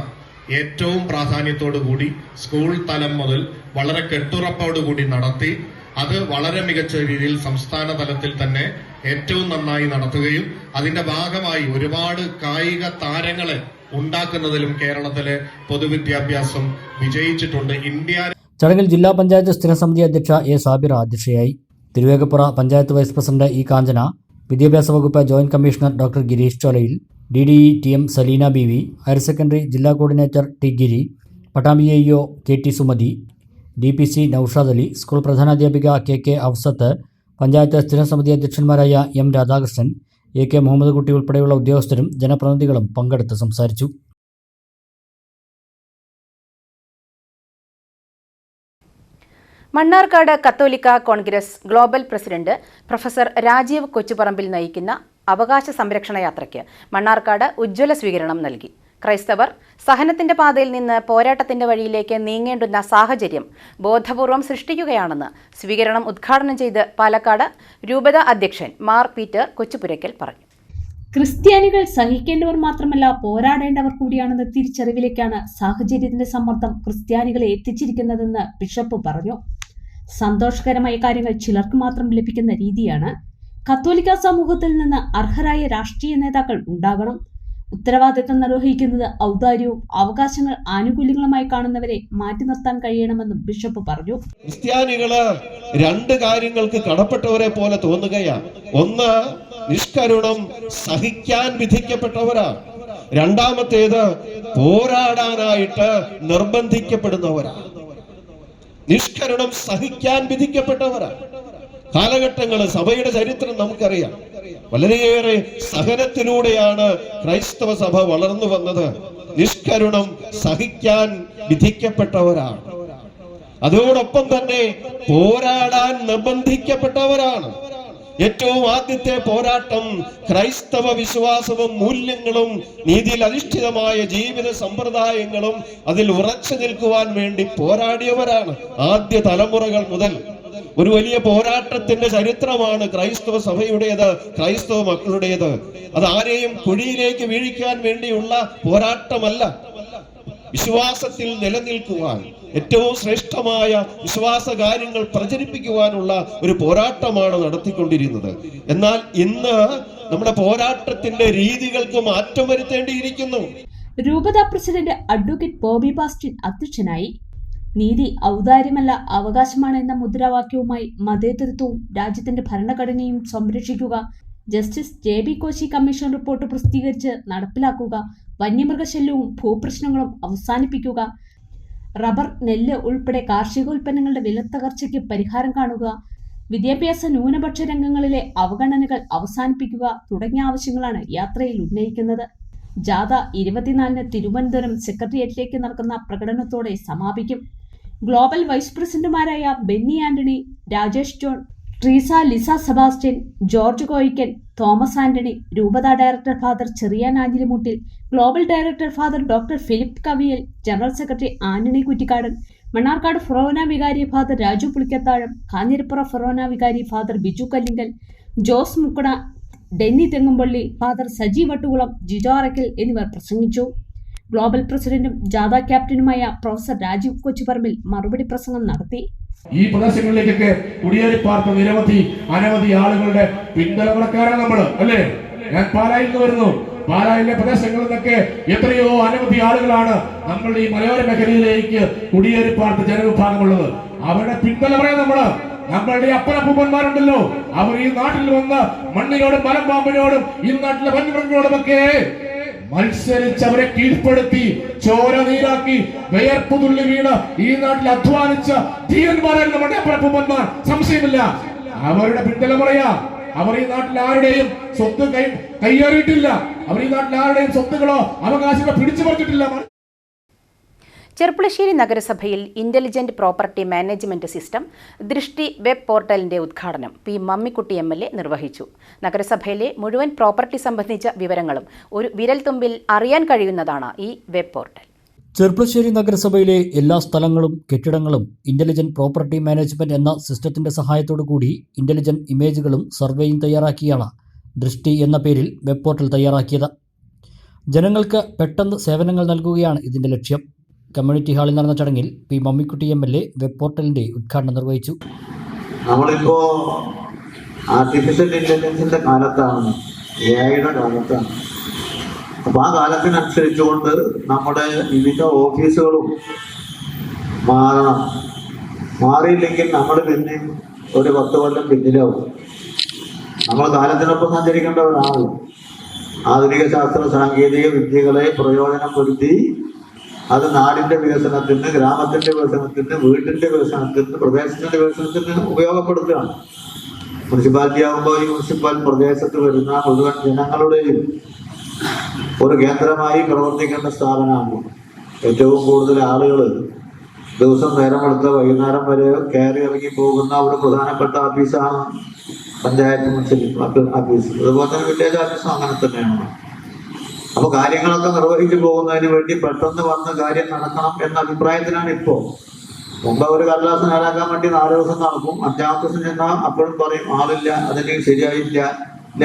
ഏറ്റവും പ്രാധാന്യത്തോടുകൂടി സ്കൂൾ തലം മുതൽ വളരെ കെട്ടുറപ്പോടുകൂടി നടത്തി അത് വളരെ മികച്ച രീതിയിൽ സംസ്ഥാന തലത്തിൽ തന്നെ ഏറ്റവും നന്നായി നടത്തുകയും അതിന്റെ ഭാഗമായി ഒരുപാട് കായിക താരങ്ങളെ ഉണ്ടാക്കുന്നതിലും കേരളത്തിലെ പൊതുവിദ്യാഭ്യാസം വിജയിച്ചിട്ടുണ്ട്. ചടങ്ങിൽ ജില്ലാ പഞ്ചായത്ത് സ്ഥിരസമിതി അധ്യക്ഷ A. സാബിറ അധ്യക്ഷയായി. Thiruvegappura panchayat vice president E. Kanchana, വിദ്യാഭ്യാസ വകുപ്പ് joint commissioner doctor Girish Cholayil, DDE-TM Saleena Beevi, higher secondary ജില്ലാ coordinator T Giri, Pattambi AEO KT Sumathi, DPC Noushad Ali, school പ്രധാനാധ്യാപിക KK ഹഫ്സത്ത്, പഞ്ചായത്ത് സ്ഥിരസമിതി അധ്യക്ഷന്മാരായ M രാധാകൃഷ്ണൻ, AK മുഹമ്മദ് കുട്ടി ഉൾപ്പെടെയുള്ള ഉദ്യോഗസ്ഥരും ജനപ്രതിനിധികളും പങ്കെടുത്ത് സംസാരിച്ചു. മണ്ണാർക്കാട് കത്തോലിക്ക Congress global president professor Rajeev Kochuparambil നയിക്കുന്ന അവകാശ സംരക്ഷണ യാത്രയ്ക്ക് മണ്ണാർക്കാട് ഉജ്ജ്വല സ്വീകരണം നൽകി. ക്രൈസ്തവർ സഹനത്തിന്റെ പാതയിൽ നിന്ന് പോരാട്ടത്തിന്റെ വഴിയിലേക്ക് നീങ്ങേണ്ടുന്ന സാഹചര്യം ബോധപൂർവം സൃഷ്ടിക്കുകയാണെന്ന് സ്വീകരണം ഉദ്ഘാടനം ചെയ്ത് പാലക്കാട് രൂപത അധ്യക്ഷൻ മാർ പീറ്റർ കൊച്ചുപുരയ്ക്കൽ പറഞ്ഞു. ക്രിസ്ത്യാനികൾ സഹിക്കേണ്ടവർ മാത്രമല്ല പോരാടേണ്ടവർ കൂടിയാണെന്ന തിരിച്ചറിവിലേക്കാണ് സാഹചര്യത്തിന്റെ സമ്മർദ്ദം ക്രിസ്ത്യാനികളെ എത്തിച്ചിരിക്കുന്നതെന്ന് ബിഷപ്പ് പറഞ്ഞു. സന്തോഷകരമായ കാര്യങ്ങൾ ചിലർക്ക് മാത്രം ലഭിക്കുന്ന രീതിയാണ്. കത്തോലിക്ക സമൂഹത്തിൽ നിന്ന് അർഹരായ രാഷ്ട്രീയ നേതാക്കൾ ഉണ്ടാകണം. ഉത്തരവാദിത്തം നിർവഹിക്കുന്നത് ഔദാര്യവും അവകാശങ്ങൾ ആനുകൂല്യങ്ങളുമായി കാണുന്നവരെ മാറ്റി നിർത്താൻ കഴിയണമെന്നും ബിഷപ്പ് പറഞ്ഞു. ക്രിസ്ത്യാനികള് രണ്ട് കാര്യങ്ങൾക്ക് കടപ്പെട്ടവരെ പോലെ തോന്നുകയാണ്. ഒന്ന്, നിഷ്കരുണം സഹിക്കാൻ വിധിക്കപ്പെട്ടവരാ. രണ്ടാമത്തേത്, പോരാടാനായിട്ട് നിർബന്ധിക്കപ്പെടുന്നവരാ. നിഷ്കരുണം സഹിക്കാൻ വിധിക്കപ്പെട്ടവരാ. കാലഘട്ടങ്ങൾ, സഭയുടെ ചരിത്രം നമുക്കറിയാം. വളരെയേറെ സഹനത്തിലൂടെയാണ് ക്രൈസ്തവ സഭ വളർന്നു വന്നത്. നിഷ്കരുണം സഹിക്കാൻ വിധിക്കപ്പെട്ടവരാണ്. അതോടൊപ്പം തന്നെ പോരാടാൻ നിർബന്ധിക്കപ്പെട്ടവരാണ്. ഏറ്റവും ആദ്യത്തെ പോരാട്ടം ക്രൈസ്തവ വിശ്വാസവും മൂല്യങ്ങളും നീതിയിൽ അധിഷ്ഠിതമായ ജീവിത സമ്പ്രദായങ്ങളും അതിൽ ഉറച്ചു നിൽക്കുവാൻ വേണ്ടി പോരാടിയവരാണ്. ആദ്യ തലമുറകൾ മുതൽ ഒരു വലിയ പോരാട്ടത്തിന്റെ ചരിത്രമാണ് ക്രൈസ്തവ സഭയുടേത്, ക്രൈസ്തവ മക്കളുടേത്. അത് ആരെയും കുഴിയിലേക്ക് വീഴിക്കാൻ വേണ്ടിയുള്ള പോരാട്ടമല്ല. വിശ്വാസത്തിൽ നിലനിൽക്കുവാൻ, ഏറ്റവും ശ്രേഷ്ഠമായ വിശ്വാസ കാര്യങ്ങൾ പ്രചരിപ്പിക്കുവാനുള്ള ഒരു പോരാട്ടമാണ് നടത്തിക്കൊണ്ടിരുന്നത്. എന്നാൽ ഇന്ന് നമ്മുടെ പോരാട്ടത്തിന്റെ രീതികൾക്ക് മാറ്റം വരുത്തേണ്ടിയിരിക്കുന്നു. രൂപത പ്രസിഡന്റ് അഡ്വക്കേറ്റ് ബോബി ബാസ്റ്റിൻ അധ്യക്ഷനായി. നീതി ഔദാര്യമല്ല അവകാശമാണ് എന്ന മുദ്രാവാക്യവുമായി മതേതരത്വവും രാജ്യത്തിന്റെ ഭരണഘടനയും സംരക്ഷിക്കുക, justice JB Koshy commission report പ്രസിദ്ധീകരിച്ച് നടപ്പിലാക്കുക, വന്യമൃഗശല്യവും ഭൂപ്രശ്നങ്ങളും അവസാനിപ്പിക്കുക, റബ്ബർ, നെല്ല് ഉൾപ്പെടെ കാർഷികോൽപ്പന്നങ്ങളുടെ വിലത്തകർച്ചയ്ക്ക് പരിഹാരം കാണുക, വിദ്യാഭ്യാസ ന്യൂനപക്ഷ രംഗങ്ങളിലെ അവഗണനകൾ അവസാനിപ്പിക്കുക തുടങ്ങിയ ആവശ്യങ്ങളാണ് യാത്രയിൽ ഉന്നയിക്കുന്നത്. ജാഥ 24-ന് തിരുവനന്തപുരം സെക്രട്ടേറിയറ്റിലേക്ക് നടക്കുന്ന പ്രകടനത്തോടെ സമാപിക്കും. ഗ്ലോബൽ വൈസ് പ്രസിഡന്റുമാരായ ബെന്നി ആന്റണി, രാജേഷ് ജോൺ, ട്രീസ ലിസ സെബാസ്റ്റ്യൻ, ജോർജ് കോയിക്കൻ, തോമസ് ആന്റണി, രൂപത director father Cherian Anjilimuttil, global director father doctor Philip Kaviyal, general secretary Antony Kuttikkadan, Mannarkkad ഫൊറോന വികാരി ഫാദർ രാജു പുളിക്കത്താഴം, കാഞ്ഞിരപ്പുറ ഫൊറോന വികാരി ഫാദർ ബിജു കല്ലിങ്കൽ, ജോസ് മുക്കട, ഡെന്നി തെങ്ങുംപള്ളി, ഫാദർ സജി വട്ടുകുളം, ജിജോ അറക്കൽ എന്നിവർ പ്രസംഗിച്ചു. ഗ്ലോബൽ പ്രസിഡന്റും ജാഥ ക്യാപ്റ്റനുമായ പ്രൊഫസർ രാജീവ് കൊച്ചുപറമ്പിൽ മറുപടി പ്രസംഗം നടത്തി. ഈ പ്രദേശങ്ങളിലേക്കൊക്കെ കുടിയേറിപ്പാർത്ത അനവധി ആളുകളുടെ പിന്തലമുറക്കാരാണ് നമ്മൾ, അല്ലേ? ഞാൻ പാലായിൽ നിന്ന് വരുന്നു. പാലായിലെ പ്രദേശങ്ങളിൽ നിന്നൊക്കെ എത്രയോ അനവധി ആളുകളാണ് നമ്മളുടെ ഈ മലയോര മേഖലയിലേക്ക് കുടിയേറിപ്പാർത്ത ജനവിഭാഗമുള്ളത്. അവരുടെ പിന്തലമുറയെ നമ്മളുടെ അപ്പനപ്പൂപ്പന്മാരുണ്ടല്ലോ, അവർ ഈ നാട്ടിൽ വന്ന് മണ്ണിനോടും മലമ്പാമ്പിനോടും ഈ നാട്ടിലെ വന്യമൃഗങ്ങളോടുമൊക്കെ മത്സരിച്ച് അവരെ കീഴ്പ്പെടുത്തി ചോര നീരാക്കി വിയർപ്പ് തുള്ളി വീണ് ഈ നാട്ടിൽ അധ്വാനിച്ച ധീരന്മാരായിരുന്നു നമ്മുടെ അപ്പനപ്പൂപ്പന്മാർ. സംശയമില്ല, അവരുടെ പിന്തലമുറയാ. അവർ ഈ നാട്ടിൽ ആരുടെയും സ്വത്ത് കയ്യേറിയിട്ടില്ല. അവർ ഈ നാട്ടിൽ ആരുടെയും സ്വത്തുകളോ അവകാശങ്ങളോ പിടിച്ചു പറിച്ചിട്ടില്ല. ചെർപ്പുളശ്ശേരി നഗരസഭയിൽ ഇന്റലിജന്റ് പ്രോപ്പർട്ടി മാനേജ്മെന്റ് സിസ്റ്റം ദൃഷ്ടി വെബ് പോർട്ടലിന്റെ ഉദ്ഘാടനം P. മമ്മിക്കുട്ടി MLA നിർവഹിച്ചു. നഗരസഭയിലെ മുഴുവൻ പ്രോപ്പർട്ടി സംബന്ധിച്ച വിവരങ്ങളും ഒരു വിരൽത്തുമ്പിൽ അറിയാൻ കഴിയുന്നതാണ് ഈ വെബ് പോർട്ടൽ. ചെർപ്പുളശ്ശേരി നഗരസഭയിലെ എല്ലാ സ്ഥലങ്ങളും കെട്ടിടങ്ങളും ഇന്റലിജന്റ് പ്രോപ്പർട്ടി മാനേജ്മെന്റ് എന്ന സിസ്റ്റത്തിന്റെ സഹായത്തോടു കൂടി ഇന്റലിജന്റ് ഇമേജുകളും സർവേയും തയ്യാറാക്കിയാണ് ദൃഷ്ടി എന്ന പേരിൽ വെബ് പോർട്ടൽ തയ്യാറാക്കിയത്. ജനങ്ങൾക്ക് പെട്ടെന്ന് സേവനങ്ങൾ നൽകുകയാണ് ഇതിന്റെ ലക്ഷ്യം. കമ്മ്യൂണിറ്റി ഹാളിൽ നടന്ന ചടങ്ങിൽ P. മമ്മിക്കുട്ടി MLA വെബ് പോർട്ടലിന്റെ ഉദ്ഘാടനം നിർവഹിച്ചു. നമ്മളിപ്പോ ആർട്ടിഫിഷ്യൽ ഇന്റലിജൻസിന്റെ കാലത്താണ്, AI-യുടെ കാലത്താണ്. അപ്പൊ ആ കാലത്തിനനുസരിച്ചുകൊണ്ട് നമ്മുടെ വിവിധ ഓഫീസുകളും മാറണം. മാറിയില്ലെങ്കിൽ നമ്മൾ പിന്നെ ഒരു 10 കൊല്ലം പിന്നിലാവും. നമ്മൾ കാലത്തിനൊപ്പം സഞ്ചരിക്കേണ്ടവരാണ്. ആധുനിക ശാസ്ത്ര സാങ്കേതിക വിദ്യകളെ പ്രയോജനപ്പെടുത്തി അത് നാടിന്റെ വികസനത്തിന്, ഗ്രാമത്തിന്റെ വികസനത്തിന്, വീടിന്റെ വികസനത്തിന്, പ്രദേശത്തിന്റെ വികസനത്തിന് ഉപയോഗപ്പെടുത്തുകയാണ്. മുനിസിപ്പാലിറ്റി ആകുമ്പോൾ ഈ മുനിസിപ്പൽ പ്രദേശത്ത് വരുന്ന മുഴുവൻ ജനങ്ങളുടെയും ഒരു കേന്ദ്രമായി പ്രവർത്തിക്കേണ്ട സ്ഥാപനമാണ്. ഏറ്റവും കൂടുതൽ ആളുകൾ ദിവസം നേരമെടുത്ത് വൈകുന്നേരം വരെ കയറി ഇറങ്ങി പോകുന്ന ഒരു പ്രധാനപ്പെട്ട ഓഫീസാണ് പഞ്ചായത്ത് മുനിസിപ്പൽ ഓഫീസ്. അതുപോലെ തന്നെ വില്ലേജ് ഓഫീസും അങ്ങനെ തന്നെയാണ്. അപ്പോൾ കാര്യങ്ങളൊക്കെ നിർവഹിച്ചു പോകുന്നതിന് വേണ്ടി പെട്ടെന്ന് വന്ന് കാര്യം നടക്കണം എന്ന അഭിപ്രായത്തിലാണ് ഇപ്പോൾ. മുമ്പ് ഒരു കടലാസ് നേരാക്കാൻ വേണ്ടി 4 ദിവസം നടക്കും, 5-ാമത്തെ ദിവസം ചെന്നാൽ അപ്പോഴും പറയും ആളില്ല, അതിന് ശരിയായില്ല.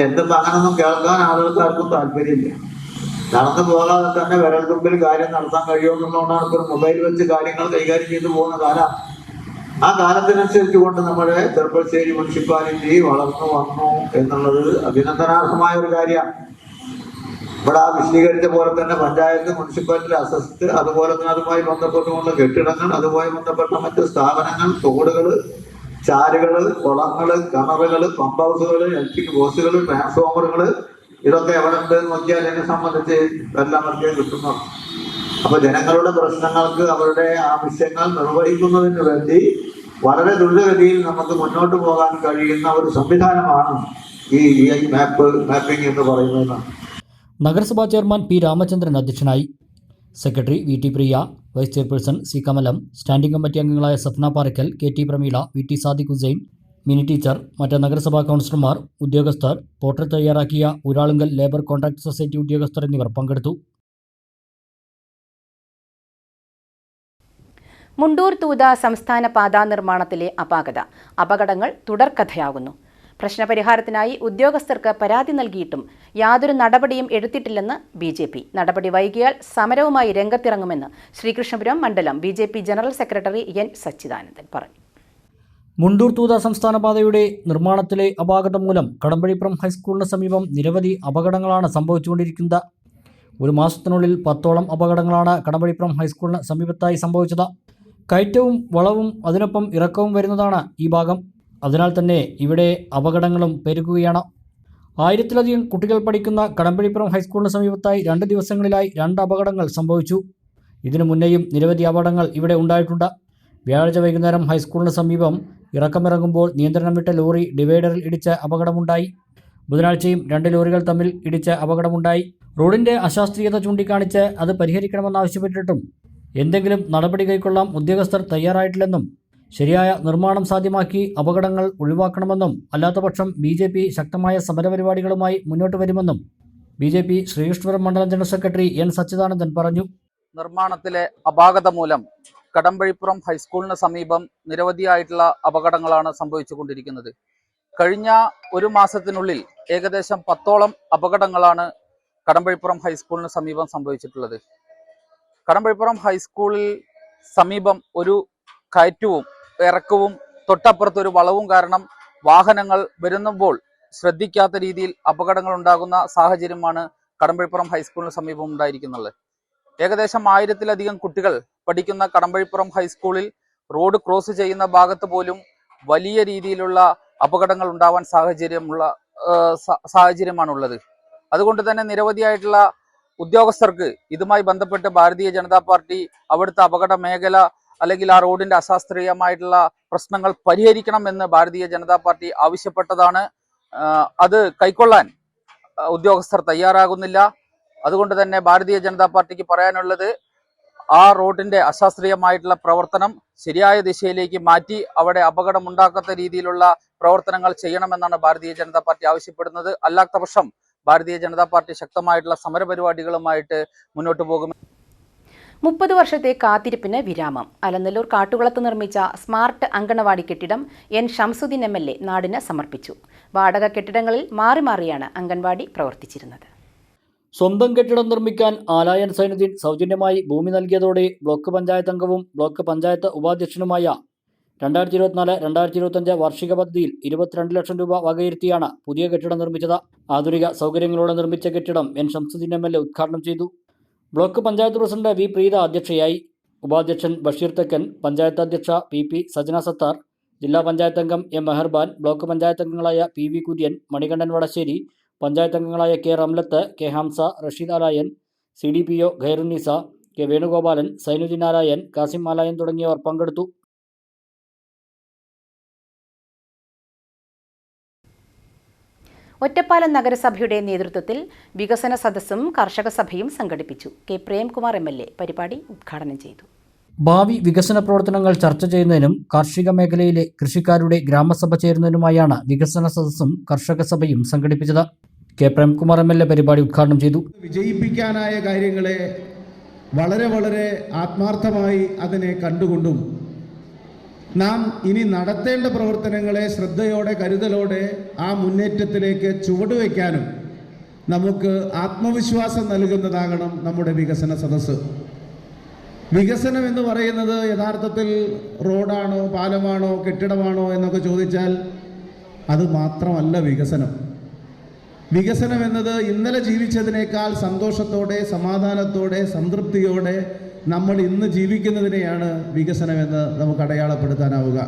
എന്തിപ്പോൾ അങ്ങനൊന്നും കേൾക്കാൻ ആളുകൾക്ക് ആർക്കും താല്പര്യമില്ല. നടന്നു പോകാതെ തന്നെ വിരൽ തുമ്പിൽ കാര്യം നടത്താൻ കഴിയുമെന്നുള്ളതുകൊണ്ടാണ് ഇപ്പോൾ മൊബൈൽ വെച്ച് കാര്യങ്ങൾ കൈകാര്യം ചെയ്തു പോകുന്ന കാലം. ആ കാലത്തിനനുസരിച്ച് കൊണ്ട് നമ്മുടെ ചെർപ്പശ്ശേരി മുനിസിപ്പാലിറ്റി വളർന്നു വന്നു എന്നുള്ളത് അഭിനന്ദനാർഹമായ ഒരു കാര്യമാണ്. ഇവിടെ ആ വിശദീകരിച്ച പോലെ തന്നെ പഞ്ചായത്ത്, മുനിസിപ്പാലിറ്റി, അസസ്റ്റ്, അതുപോലെ തന്നെ അതുമായി ബന്ധപ്പെട്ടുള്ള കെട്ടിടങ്ങൾ, അതുമായി ബന്ധപ്പെട്ട മറ്റ് സ്ഥാപനങ്ങൾ, തോടുകൾ, ചാലുകൾ, കുളങ്ങൾ, കിണറുകൾ, പമ്പ് ഹൗസുകൾ, ഇലക്ട്രിക് ബോസുകൾ, ട്രാൻസ്ഫോമറുകൾ, ഇതൊക്കെ എവിടെ ഉണ്ട് നോക്കിയാൽ എന്നെ സംബന്ധിച്ച് എല്ലാവർക്കും കിട്ടുന്നു. അപ്പൊ ജനങ്ങളുടെ പ്രശ്നങ്ങൾക്ക് അവരുടെ ആവശ്യങ്ങൾ നിർവഹിക്കുന്നതിന് വേണ്ടി വളരെ ദ്രുതഗതിയിൽ നമുക്ക് മുന്നോട്ട് പോകാൻ കഴിയുന്ന ഒരു സംവിധാനമാണ് ഈ മാപ്പിംഗ് എന്ന് പറയുന്നത്. നഗരസഭാ ചെയർമാൻ പി രാമചന്ദ്രൻ അധ്യക്ഷനായി. Secretary V T Priya, vice chairperson C Kamalam, standing committee അംഗങ്ങളായ Safna Paraykkal, K T Prameela, V T Sadiq Hussain, Mini teacher, മറ്റ് നഗരസഭാ കൗൺസിലർമാർ, ഉദ്യോഗസ്ഥർ, പോർട്ടൽ തയ്യാറാക്കിയ ഊരാളുങ്കൽ ലേബർ കോൺട്രാക്ട് സൊസൈറ്റി ഉദ്യോഗസ്ഥർ എന്നിവർ പങ്കെടുത്തു. മുണ്ടൂർ തൂത സംസ്ഥാന പാതാ നിർമ്മാണത്തിലെ അപകടങ്ങൾ തുടർക്കഥയാകുന്നു. പ്രശ്നപരിഹാരത്തിനായി ഉദ്യോഗസ്ഥർക്ക് പരാതി നൽകിയിട്ടും യാതൊരു നടപടിയും എടുത്തിട്ടില്ലെന്ന് BJP. നടപടി വൈകിയാൽ സമരവുമായി രംഗത്തിറങ്ങുമെന്ന് ശ്രീകൃഷ്ണപുരം മണ്ഡലം BJP general secretary N. Sachidanandan പറഞ്ഞു. മുണ്ടൂർ തൂത സംസ്ഥാന പാതയുടെ നിർമ്മാണത്തിലെ അപാകതം മൂലം കടമ്പഴിപ്പുറം ഹൈസ്കൂളിന് സമീപം നിരവധി അപകടങ്ങളാണ് സംഭവിച്ചുകൊണ്ടിരിക്കുന്നത്. ഒരു മാസത്തിനുള്ളിൽ 10ഓളം അപകടങ്ങളാണ് കടമ്പഴിപ്പുറം ഹൈസ്കൂളിന് സമീപത്തായി സംഭവിച്ചത്. കയറ്റവും വളവും അതിനൊപ്പം ഇറക്കവും വരുന്നതാണ് ഈ ഭാഗം. അതിനാൽ തന്നെ ഇവിടെ അപകടങ്ങളും പെരുകുകയാണ്. 1000-ലധികം കുട്ടികൾ പഠിക്കുന്ന കടമ്പഴിപ്പുറം ഹൈസ്കൂളിന് സമീപത്തായി 2 ദിവസങ്ങളിലായി 2 അപകടങ്ങൾ സംഭവിച്ചു. ഇതിനു മുന്നേയും നിരവധി അപകടങ്ങൾ ഇവിടെ ഉണ്ടായിട്ടുണ്ട്. വ്യാഴാഴ്ച വൈകുന്നേരം ഹൈസ്കൂളിന് സമീപം ഇറക്കമിറങ്ങുമ്പോൾ നിയന്ത്രണം വിട്ട ലോറി ഡിവൈഡറിൽ ഇടിച്ച് അപകടമുണ്ടായി. ബുധനാഴ്ചയും 2 ലോറികൾ തമ്മിൽ ഇടിച്ച് അപകടമുണ്ടായി. റോഡിൻ്റെ അശാസ്ത്രീയത ചൂണ്ടിക്കാണിച്ച് അത് പരിഹരിക്കണമെന്നാവശ്യപ്പെട്ടിട്ടും എന്തെങ്കിലും നടപടി കൈക്കൊള്ളാൻ ഉദ്യോഗസ്ഥർ തയ്യാറായിട്ടില്ലെന്നും ശരിയായ നിർമ്മാണം സാധ്യമാക്കി അപകടങ്ങൾ ഒഴിവാക്കണമെന്നും അല്ലാത്തപക്ഷം BJP ശക്തമായ സമരപരിപാടികളുമായി മുന്നോട്ട് വരുമെന്നും BJP ശ്രീകൃഷ്ണപുരം മണ്ഡലം ജനറൽ സെക്രട്ടറി N. സച്ചിദാനന്ദൻ പറഞ്ഞു. നിർമ്മാണത്തിലെ അപാകത മൂലം കടമ്പഴിപ്പുറം ഹൈസ്കൂളിന് സമീപം നിരവധിയായിട്ടുള്ള അപകടങ്ങളാണ് സംഭവിച്ചുകൊണ്ടിരിക്കുന്നത്. കഴിഞ്ഞ ഒരു മാസത്തിനുള്ളിൽ ഏകദേശം 10ഓളം അപകടങ്ങളാണ് കടമ്പഴിപ്പുറം ഹൈസ്കൂളിന് സമീപം സംഭവിച്ചിട്ടുള്ളത്. കടമ്പഴിപ്പുറം ഹൈസ്കൂളിൽ സമീപം ഒരു കയറ്റവും ഇറക്കവും തൊട്ടപ്പുറത്ത് ഒരു വളവും കാരണം വാഹനങ്ങൾ വരുമ്പോൾ ശ്രദ്ധിക്കാത്ത രീതിയിൽ അപകടങ്ങൾ ഉണ്ടാകുന്ന സാഹചര്യമാണ് കടമ്പഴിപ്പുറം ഹൈസ്കൂളിന് സമീപം ഉണ്ടായിരിക്കുന്നത്. ഏകദേശം 1000-ലധികം കുട്ടികൾ പഠിക്കുന്ന കടമ്പഴിപ്പുറം ഹൈസ്കൂളിൽ റോഡ് ക്രോസ് ചെയ്യുന്ന ഭാഗത്ത് പോലും വലിയ രീതിയിലുള്ള അപകടങ്ങൾ ഉണ്ടാവാൻ സാഹചര്യമാണുള്ളത്. അതുകൊണ്ട് തന്നെ നിരവധിയായിട്ടുള്ള ഉദ്യോഗസ്ഥർക്ക് ഇതുമായി ബന്ധപ്പെട്ട് ഭാരതീയ ജനതാ പാർട്ടി അവിടുത്തെ അപകട മേഖല അല്ലെങ്കിൽ ആ റോഡിന്റെ അശാസ്ത്രീയമായിട്ടുള്ള പ്രശ്നങ്ങൾ പരിഹരിക്കണമെന്ന് ഭാരതീയ ജനതാ പാർട്ടി ആവശ്യപ്പെട്ടതാണ്. അത് കൈക്കൊള്ളാൻ ഉദ്യോഗസ്ഥർ തയ്യാറാകുന്നില്ല. അതുകൊണ്ട് തന്നെ ഭാരതീയ ജനതാ പാർട്ടിക്ക് പറയാനുള്ളത് ആ റോഡിന്റെ അശാസ്ത്രീയമായിട്ടുള്ള പ്രവർത്തനം ശരിയായ ദിശയിലേക്ക് മാറ്റി അവിടെ അപകടമുണ്ടാക്കാത്ത രീതിയിലുള്ള പ്രവർത്തനങ്ങൾ ചെയ്യണമെന്നാണ് ഭാരതീയ ജനതാ പാർട്ടി ആവശ്യപ്പെടുന്നത്. അല്ലാത്ത പക്ഷം ഭാരതീയ ജനതാ പാർട്ടി ശക്തമായിട്ടുള്ള സമരപരിപാടികളുമായിട്ട് മുന്നോട്ട് പോകും. 30 വർഷത്തെ കാത്തിരിപ്പിന് വിരാമം. അലനല്ലൂർ കാട്ടുകുളത്ത് നിർമ്മിച്ച സ്മാർട്ട് അങ്കണവാടി കെട്ടിടം N. ഷംസുദ്ദീൻ MLA നാടിന് സമർപ്പിച്ചു. വാടക കെട്ടിടങ്ങളിൽ മാറി മാറിയാണ് അംഗൻവാടി പ്രവർത്തിച്ചിരുന്നത്. സ്വന്തം കെട്ടിടം നിർമ്മിക്കാൻ ആലായൻ സൈനുദ്ദീൻ സൗജന്യമായി ഭൂമി നൽകിയതോടെ ബ്ലോക്ക് പഞ്ചായത്ത് അംഗവും ബ്ലോക്ക് പഞ്ചായത്ത് ഉപാധ്യക്ഷനുമായ 2024-2025 വാർഷിക പദ്ധതിയിൽ 22 ലക്ഷം രൂപ വകയിരുത്തിയാണ് പുതിയ കെട്ടിടം നിർമ്മിച്ചത്. ആധുനിക സൗകര്യങ്ങളോടെ നിർമ്മിച്ച കെട്ടിടം N. ഷംസുദ്ദീൻ MLA ഉദ്ഘാടനം ചെയ്തു. Block panchayat president V. Preetha അധ്യക്ഷയായി. ഉപാധ്യക്ഷൻ ബഷീർ തെക്കൻ, പഞ്ചായത്ത് അധ്യക്ഷ PP. സജന സത്താർ, ജില്ലാ പഞ്ചായത്ത് അംഗം M. മെഹർബാൻ, ബ്ലോക്ക് പഞ്ചായത്ത് അംഗങ്ങളായ PV. കുര്യൻ, മണികണ്ഠൻ വടശ്ശേരി, പഞ്ചായത്ത് അംഗങ്ങളായ K Ramlath, K Hamsa, Rasheed Alayan, CDPO Khairunnisa, K Venugopalan, Sainuddin Alayan, Kasim Alayan തുടങ്ങിയവർ പങ്കെടുത്തു. ഒറ്റപ്പാലം നഗരസഭയുടെ നേതൃത്വത്തിൽ വികസന സദസ്സും കർഷക സഭയും സംഘടിപ്പിച്ചു. കെ പ്രേംകുമാർ MLA പരിപാടി ഉദ്ഘാടനം ചെയ്തു. ഭാവി വികസന പ്രവർത്തനങ്ങൾ ചർച്ച ചെയ്യുന്നതിനും കാർഷിക മേഖലയിലെ കൃഷിക്കാരുടെ ഗ്രാമസഭ ചേരുന്നതിനുമായാണ് വികസന സദസ്സും കർഷക സഭയും സംഘടിപ്പിച്ചത്. കെ പ്രേംകുമാർ MLA പരിപാടി ഉദ്ഘാടനം ചെയ്തു. വിജയിപ്പിക്കാനായ കാര്യങ്ങളെ വളരെ ആത്മാർത്ഥമായി അതിനെ കണ്ടുകൊണ്ടും നാം ഇനി നടത്തേണ്ട പ്രവർത്തനങ്ങളെ ശ്രദ്ധയോടെ കരുതലോടെ ആ മുന്നേറ്റത്തിലേക്ക് ചുവടുവയ്ക്കാനും നമുക്ക് ആത്മവിശ്വാസം നൽകുന്നതാകണം നമ്മുടെ വികസന സദസ്സ്. വികസനം എന്ന് പറയുന്നത് യഥാർത്ഥത്തിൽ റോഡാണോ, പാലമാണോ, കെട്ടിടമാണോ എന്നൊക്കെ ചോദിച്ചാൽ അത് മാത്രമല്ല വികസനം. വികസനം എന്നത് ഇന്നലെ ജീവിച്ചതിനേക്കാൾ സന്തോഷത്തോടെ, സമാധാനത്തോടെ, സംതൃപ്തിയോടെ നമ്മൾ ഇന്ന് ജീവിക്കുന്നതിനെയാണ് വികസനമെന്ന് നമുക്ക് അടയാളപ്പെടുത്താനാവുക.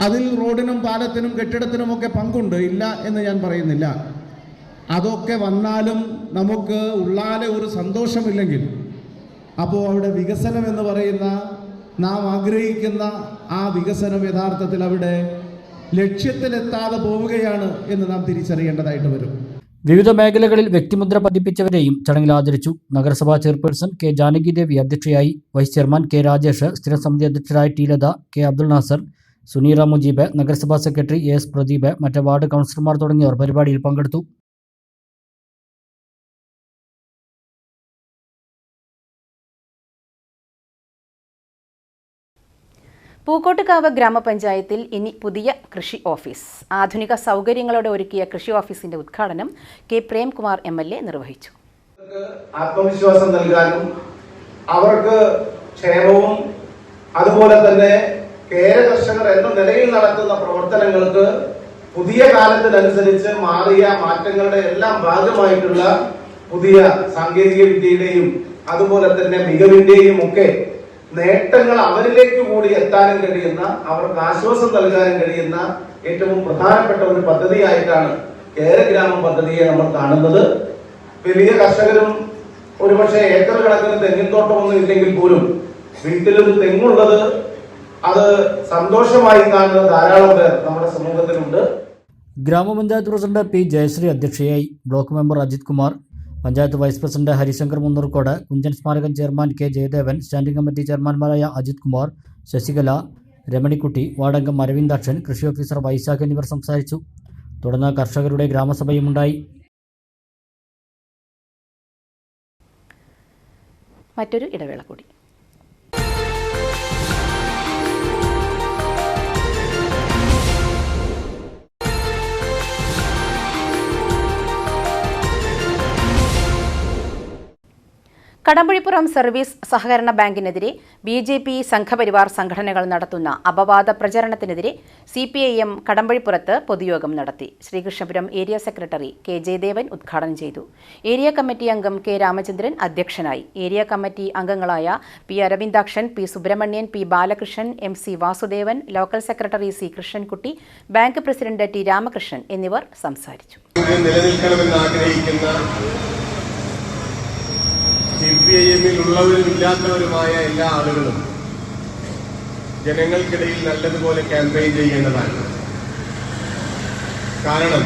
അതിൽ റോഡിനും പാലത്തിനും കെട്ടിടത്തിനുമൊക്കെ പങ്കുണ്ട്, ഇല്ല എന്ന് ഞാൻ പറയുന്നില്ല. അതൊക്കെ വന്നാലും നമുക്ക് ഉള്ളാലെ ഒരു സന്തോഷമില്ലെങ്കിൽ അപ്പോൾ അവിടെ വികസനം എന്ന് പറയുന്ന നാം ആഗ്രഹിക്കുന്ന ആ വികസനം യഥാർത്ഥത്തിൽ അവിടെ ലക്ഷ്യത്തിലെത്താതെ പോവുകയാണ് എന്ന് നാം തിരിച്ചറിയേണ്ടതായിട്ട് വരും. വിവിധ മേഖലകളിൽ വ്യക്തിമുദ്ര പതിപ്പിച്ചവരെയും ചടങ്ങിൽ ആദരിച്ചു. നഗരസഭാ ചെയർപേഴ്സൺ കെ ജാനകി ദേവി അധ്യക്ഷയായി. വൈസ് ചെയർമാൻ കെ രാജേഷ്, സ്ഥിരം സമിതി അധ്യക്ഷരായ ടി ലത, കെ അബ്ദുൽ നാസർ, സുനീറ മുജീബ്, നഗരസഭാ സെക്രട്ടറി AS പ്രദീപ്, മറ്റ് വാർഡ് കൗൺസിലർമാർ തുടങ്ങിയവർ പരിപാടിയിൽ പങ്കെടുത്തു. പൂക്കോട്ടുകാവ് ഗ്രാമപഞ്ചായത്തിൽ ഇനി പുതിയ കൃഷി ഓഫീസ്. ആധുനിക സൗകര്യങ്ങളോടെ ഒരുക്കിയ കൃഷി ഓഫീസിന്റെ ഉദ്ഘാടനം കെ പ്രേംകുമാർ MLA നിർവഹിച്ചു. ആത്മവിശ്വാസം നൽകാനും അവർക്ക് ക്ഷേമവും അതുപോലെ തന്നെ കേര കർഷകർ എന്ന നിലയിൽ നടത്തുന്ന പ്രവർത്തനങ്ങൾക്ക് പുതിയ കാലത്തിനനുസരിച്ച് മാറിയ മാറ്റങ്ങളുടെ എല്ലാം ഭാഗമായിട്ടുള്ള പുതിയ സാങ്കേതിക വിദ്യയുടെയും അതുപോലെ തന്നെ മികവിന്റെയും ഒക്കെ നേട്ടങ്ങൾ അവരിലേക്ക് കൂടി എത്താനും കഴിയുന്ന, അവർക്ക് ആശ്വാസം നൽകാനും കഴിയുന്ന ഏറ്റവും പ്രധാനപ്പെട്ട ഒരു പദ്ധതിയായിട്ടാണ് കേരഗ്രാമം പദ്ധതിയെ നമ്മൾ കാണുന്നത്. വലിയ കർഷകരും ഒരുപക്ഷെ ഏക്കർ കണക്കിന് തെങ്ങിൻതോട്ടമൊന്നും ഇല്ലെങ്കിൽ പോലും വീട്ടിലൊരു തെങ്ങുള്ളത് അത് സന്തോഷമായി കാണുന്ന ധാരാളം പേർ നമ്മുടെ സമൂഹത്തിലുണ്ട്. ഗ്രാമപഞ്ചായത്ത് പ്രസിഡന്റ് P ജയശ്രീ അധ്യക്ഷയായി. Block member Ajith Kumar, panchayat vice president Harishankar Munnurkode, Kunchan സ്മാരകം chairman K Jayadevan, standing committee ചെയർമാൻമാരായ അജിത് കുമാർ, ശശികല, രമണിക്കുട്ടി, വാർഡംഗം അരവിന്ദാക്ഷൻ, കൃഷി ഓഫീസർ വൈശാഖ് എന്നിവർ സംസാരിച്ചു. തുടർന്ന് കർഷകരുടെ ഗ്രാമസഭയുമുണ്ടായി. മറ്റൊരു ഇടവേള കൂടി. കടമ്പഴിപ്പുറം സർവീസ് സഹകരണ ബാങ്കിനെതിരെ BJP സംഘപരിവാർ സംഘടനകൾ നടത്തുന്ന അപവാദ പ്രചരണത്തിനെതിരെ CPIM കടമ്പഴിപ്പുറത്ത് പൊതുയോഗം നടത്തി. Sreekrishnapuram area secretary K Jayadevan ഉദ്ഘാടനം ചെയ്തു. ഏരിയ കമ്മിറ്റി അംഗം കെ രാമചന്ദ്രൻ അധ്യക്ഷനായി. ഏരിയ കമ്മിറ്റി അംഗങ്ങളായ P Aravindakshan, P Subramanian, P Balakrishnan, MC Vasudevan, local secretary C Krishnankutty, bank president T Ramakrishnan എന്നിവർ സംസാരിച്ചു. CPIM-ൽ ഉള്ളവരും ഇല്ലാത്തവരുമായ എല്ലാ ആളുകളും ജനങ്ങൾക്കിടയിൽ നല്ലതുപോലെ ക്യാമ്പയിൻ ചെയ്യേണ്ടതാണ്. കാരണം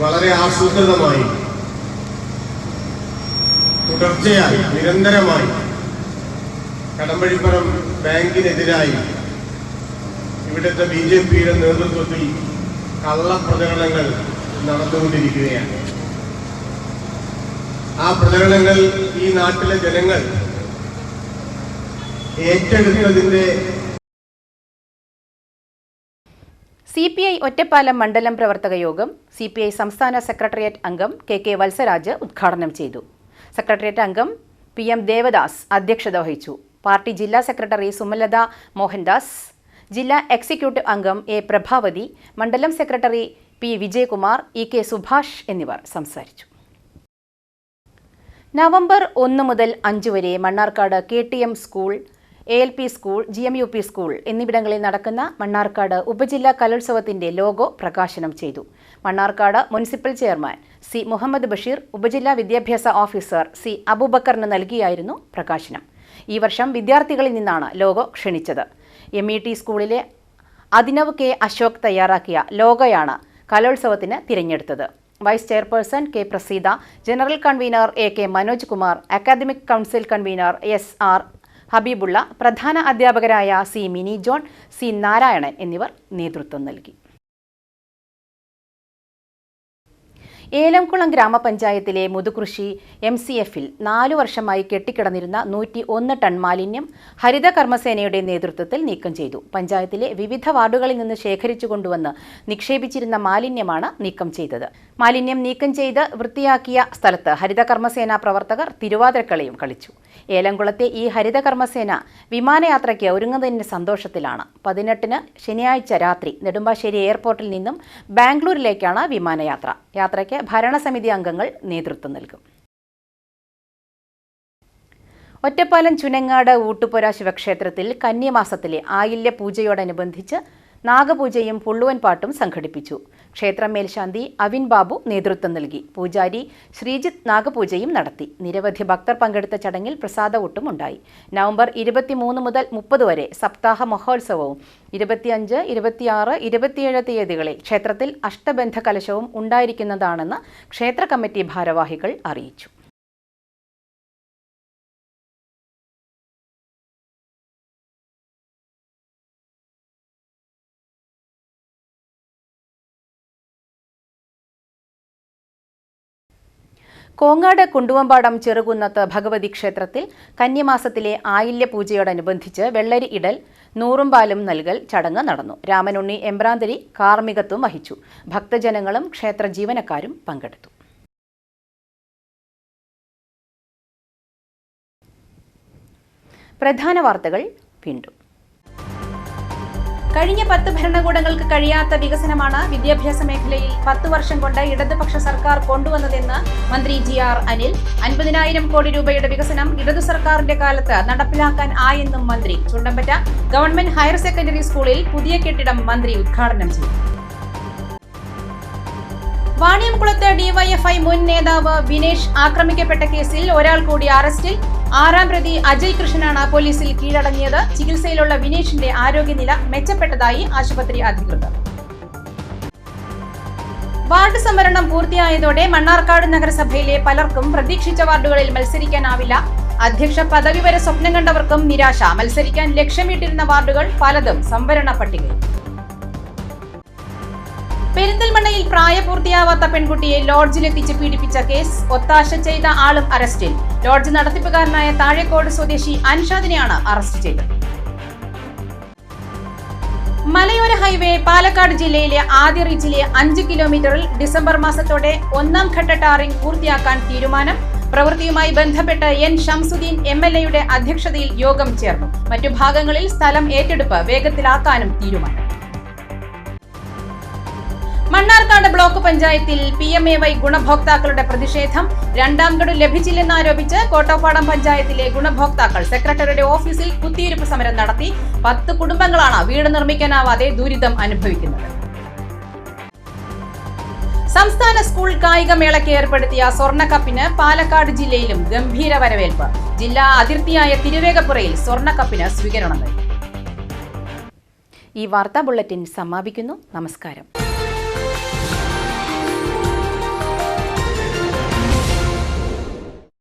വളരെ ആസൂത്രിതമായി തുടർച്ചയായി നിരന്തരമായി കടമ്പഴിപ്പുറം ബാങ്കിനെതിരായി ഇവിടുത്തെ BJP-യുടെ നേതൃത്വത്തിൽ കള്ളപ്രചരണങ്ങൾ നടന്നുകൊണ്ടിരിക്കുകയാണ്. ആ പ്രചരണങ്ങൾ ഈ നാട്ടിലെ ജനങ്ങൾ ഏറ്റെടുത്തതിന്റെ CPI ഒറ്റപ്പാലം മണ്ഡലം പ്രവർത്തക യോഗം CPI സംസ്ഥാന സെക്രട്ടേറിയറ്റ് അംഗം KK വത്സരാജ് ഉദ്ഘാടനം ചെയ്തു. സെക്രട്ടേറിയറ്റ് അംഗം PM ദേവദാസ് അധ്യക്ഷത വഹിച്ചു. പാർട്ടി ജില്ലാ സെക്രട്ടറി സുമലത മോഹൻദാസ്, ജില്ലാ എക്സിക്യൂട്ടീവ് അംഗം A പ്രഭാവതി, മണ്ഡലം secretary P Vijayakumar, EK Subhash എന്നിവർ സംസാരിച്ചു. നവംബർ 1 മുതൽ 5 വരെ Mannarkkad KTM school ALP school, GMUP school എന്നിവിടങ്ങളിൽ നടക്കുന്ന മണ്ണാർക്കാട് ഉപജില്ലാ കലോത്സവത്തിന്റെ ലോഗോ പ്രകാശനം ചെയ്തു. Mannarkkad municipal chairman C Muhammad Basheer, ഉപജില്ലാ വിദ്യാഭ്യാസ ഓഫീസർ സി അബൂബക്കറിന് നൽകിയായിരുന്നു പ്രകാശനം. ഈ വർഷം വിദ്യാർത്ഥികളിൽ നിന്നാണ് ലോഗോ ക്ഷണിച്ചത്. MET സ്കൂളിലെ അദിനവ് കെ അശോക് തയ്യാറാക്കിയ ലോഗോയാണ് കലോത്സവത്തിന് തിരഞ്ഞെടുത്തത്. Vice chairperson K Praseetha, general convener AK Manoj Kumar, academic council convener SR Habibulla, പ്രധാന അധ്യാപകരായ C മിനി ജോൺ, C നാരായണൻ എന്നിവർ നേതൃത്വം നൽകി. ഏലംകുളം ഗ്രാമപഞ്ചായത്തിലെ മുതുകൃഷി MCFൽ 4 വർഷമായി കെട്ടിക്കിടന്നിരുന്ന 101 ടൺ മാലിന്യം ഹരിത കർമ്മസേനയുടെ നേതൃത്വത്തിൽ നീക്കം ചെയ്തു. പഞ്ചായത്തിലെ വിവിധ വാർഡുകളിൽ നിന്ന് ശേഖരിച്ചു കൊണ്ടുവന്ന് നിക്ഷേപിച്ചിരുന്ന മാലിന്യമാണ് നീക്കം ചെയ്തത്. മാലിന്യം നീക്കം ചെയ്ത് വൃത്തിയാക്കിയ സ്ഥലത്ത് ഹരിത കർമ്മസേന പ്രവർത്തകർ തിരുവാതിരക്കളിയും കളിച്ചു. ഏലംകുളത്തെ ഈ ഹരിത കർമ്മസേന വിമാനയാത്രയ്ക്ക് ഒരുങ്ങുന്നതിന്റെ സന്തോഷത്തിലാണ്. 18-ന് ശനിയാഴ്ച രാത്രി നെടുമ്പാശ്ശേരി എയർപോർട്ടിൽ നിന്നും ബാംഗ്ലൂരിലേക്കാണ് വിമാനയാത്ര. യാത്രയ്ക്ക് ഭരണസമിതി അംഗങ്ങൾ നേതൃത്വം നൽകും. ഒറ്റപ്പാലം ചുനങ്ങാട് ഊട്ടുപുര ശിവക്ഷേത്രത്തിൽ കന്നിമാസത്തിലെ ആയില്യ പൂജയോടനുബന്ധിച്ച് നാഗപൂജയും പുള്ളുവൻ പാട്ടും സംഘടിപ്പിച്ചു. ക്ഷേത്രം മേൽശാന്തി അവിൻ ബാബു നേതൃത്വം നൽകി. പൂജാരി ശ്രീജിത്ത് നാഗപൂജയും നടത്തി. നിരവധി ഭക്തർ പങ്കെടുത്ത ചടങ്ങിൽ പ്രസാദവൂട്ടും ഉണ്ടായി. നവംബർ 23 മുതൽ 30 വരെ സപ്താഹ മഹോത്സവവും 25, 26, 27 തീയതികളിൽ ക്ഷേത്രത്തിൽ അഷ്ടബന്ധ കലശവും ഉണ്ടായിരിക്കുന്നതാണെന്ന് ക്ഷേത്ര കമ്മിറ്റി ഭാരവാഹികൾ അറിയിച്ചു. കോങ്ങാട് കുണ്ടുവമ്പാടം ചെറുകുന്നത്ത് ഭഗവതി ക്ഷേത്രത്തിൽ കന്നിമാസത്തിലെ ആയില്യ പൂജയോടനുബന്ധിച്ച് വെള്ളരി ഇടൽ, നൂറും പാലും നൽകൽ ചടങ്ങ് നടന്നു. രാമനുണ്ണി എമ്പ്രാന്തരി കാർമ്മികത്വം വഹിച്ചു. ഭക്തജനങ്ങളും ക്ഷേത്ര ജീവനക്കാരും പങ്കെടുത്തു. പ്രധാന വാർത്തകൾ വീണ്ടും. കഴിഞ്ഞ 10 ഭരണകൂടങ്ങൾക്ക് കഴിയാത്ത വികസനമാണ് വിദ്യാഭ്യാസ മേഖലയിൽ 10 വർഷം കൊണ്ട് ഇടതുപക്ഷ സർക്കാർ കൊണ്ടുവന്നതെന്ന് മന്ത്രി GR അനിൽ. 50,000 കോടി രൂപയുടെ വികസനം ഇടതു സർക്കാരിന്റെ കാലത്ത് നടപ്പിലാക്കാൻ ആയെന്നും മന്ത്രി. ചുണ്ടമ്പറ്റ ഗവൺമെന്റ് ഹയർ സെക്കൻഡറി സ്കൂളിൽ പുതിയ കെട്ടിടം മന്ത്രി ഉദ്ഘാടനം ചെയ്തു. വാണിയംകുളത്ത് DYFI മുൻ നേതാവ് വിനേഷ് ആക്രമിക്കപ്പെട്ട കേസിൽ ഒരാൾ കൂടി അറസ്റ്റിൽ. 6ാം പ്രതി അജയ് കൃഷ്ണനാണ് പോലീസിൽ കീഴടങ്ങിയത്. ചികിത്സയിലുള്ള വിനേഷിന്റെ ആരോഗ്യനില മെച്ചപ്പെട്ടതായി ആശുപത്രി അധികൃതർ. വാർഡ് സംവരണം പൂർത്തിയായതോടെ മണ്ണാർക്കാട് നഗരസഭയിലെ പലർക്കും പ്രതീക്ഷിച്ച വാർഡുകളിൽ മത്സരിക്കാനാവില്ല. അധ്യക്ഷ പദവി വരെ സ്വപ്നം കണ്ടവർക്കും നിരാശ. മത്സരിക്കാൻ ലക്ഷ്യമിട്ടിരുന്ന വാർഡുകൾ പലതും സംവരണ പട്ടികയിൽ. പെരിന്തൽമണ്ണയിൽ പ്രായപൂർത്തിയാവാത്ത പെൺകുട്ടിയെ ലോഡ്ജിലെത്തിച്ച് പീഡിപ്പിച്ച കേസ്. ഒത്താശ ചെയ്ത ആളും അറസ്റ്റിൽ. ലോഡ്ജ് നടത്തിപ്പുകാരനായ താഴേക്കോട് സ്വദേശി അൻഷാദിനെയാണ് അറസ്റ്റ് ചെയ്തത്. മലയോര ഹൈവേ പാലക്കാട് ജില്ലയിലെ ആദ്യ റീച്ചിലെ 5 കിലോമീറ്ററിൽ ഡിസംബർ മാസത്തോടെ 1ാം ഘട്ട ടാറിംഗ് പൂർത്തിയാക്കാൻ തീരുമാനം. പ്രവൃത്തിയുമായി ബന്ധപ്പെട്ട് N ഷംസുദ്ദീൻ MLA അധ്യക്ഷതയിൽ യോഗം ചേർന്നു. മറ്റു ഭാഗങ്ങളിൽ സ്ഥലം ഏറ്റെടുപ്പ് വേഗത്തിലാക്കാനും തീരുമാനം. മണ്ണാർക്കാട് ബ്ലോക്ക് പഞ്ചായത്തിൽ PMAY ഗുണഭോക്താക്കളുടെ പ്രതിഷേധം. 2ാം ഗഡു ലഭിച്ചില്ലെന്നാരോപിച്ച് കോട്ടോപ്പാടം പഞ്ചായത്തിലെ ഗുണഭോക്താക്കൾ സെക്രട്ടറിയുടെ ഓഫീസിൽ കുത്തിയിരിപ്പ് സമരം നടത്തി. 10 കുടുംബങ്ങളാണ് വീട് നിർമ്മിക്കാനാവാതെ ദുരിതം അനുഭവിക്കുന്നത്. സംസ്ഥാന സ്കൂൾ കായികമേളയ്ക്ക് ഏർപ്പെടുത്തിയ സ്വർണ്ണക്കപ്പിന് പാലക്കാട് ജില്ലയിലും ഗംഭീര വരവേൽപ്പ്. ജില്ലാ അതിർത്തിയായ തിരുവേഗപ്പുറയിൽ സ്വർണ്ണക്കപ്പിന് സ്വീകരണം നൽകി. ഈ വാർത്താ ബുള്ളറ്റിൻ സമാപിക്കുന്നു. നമസ്കാരം.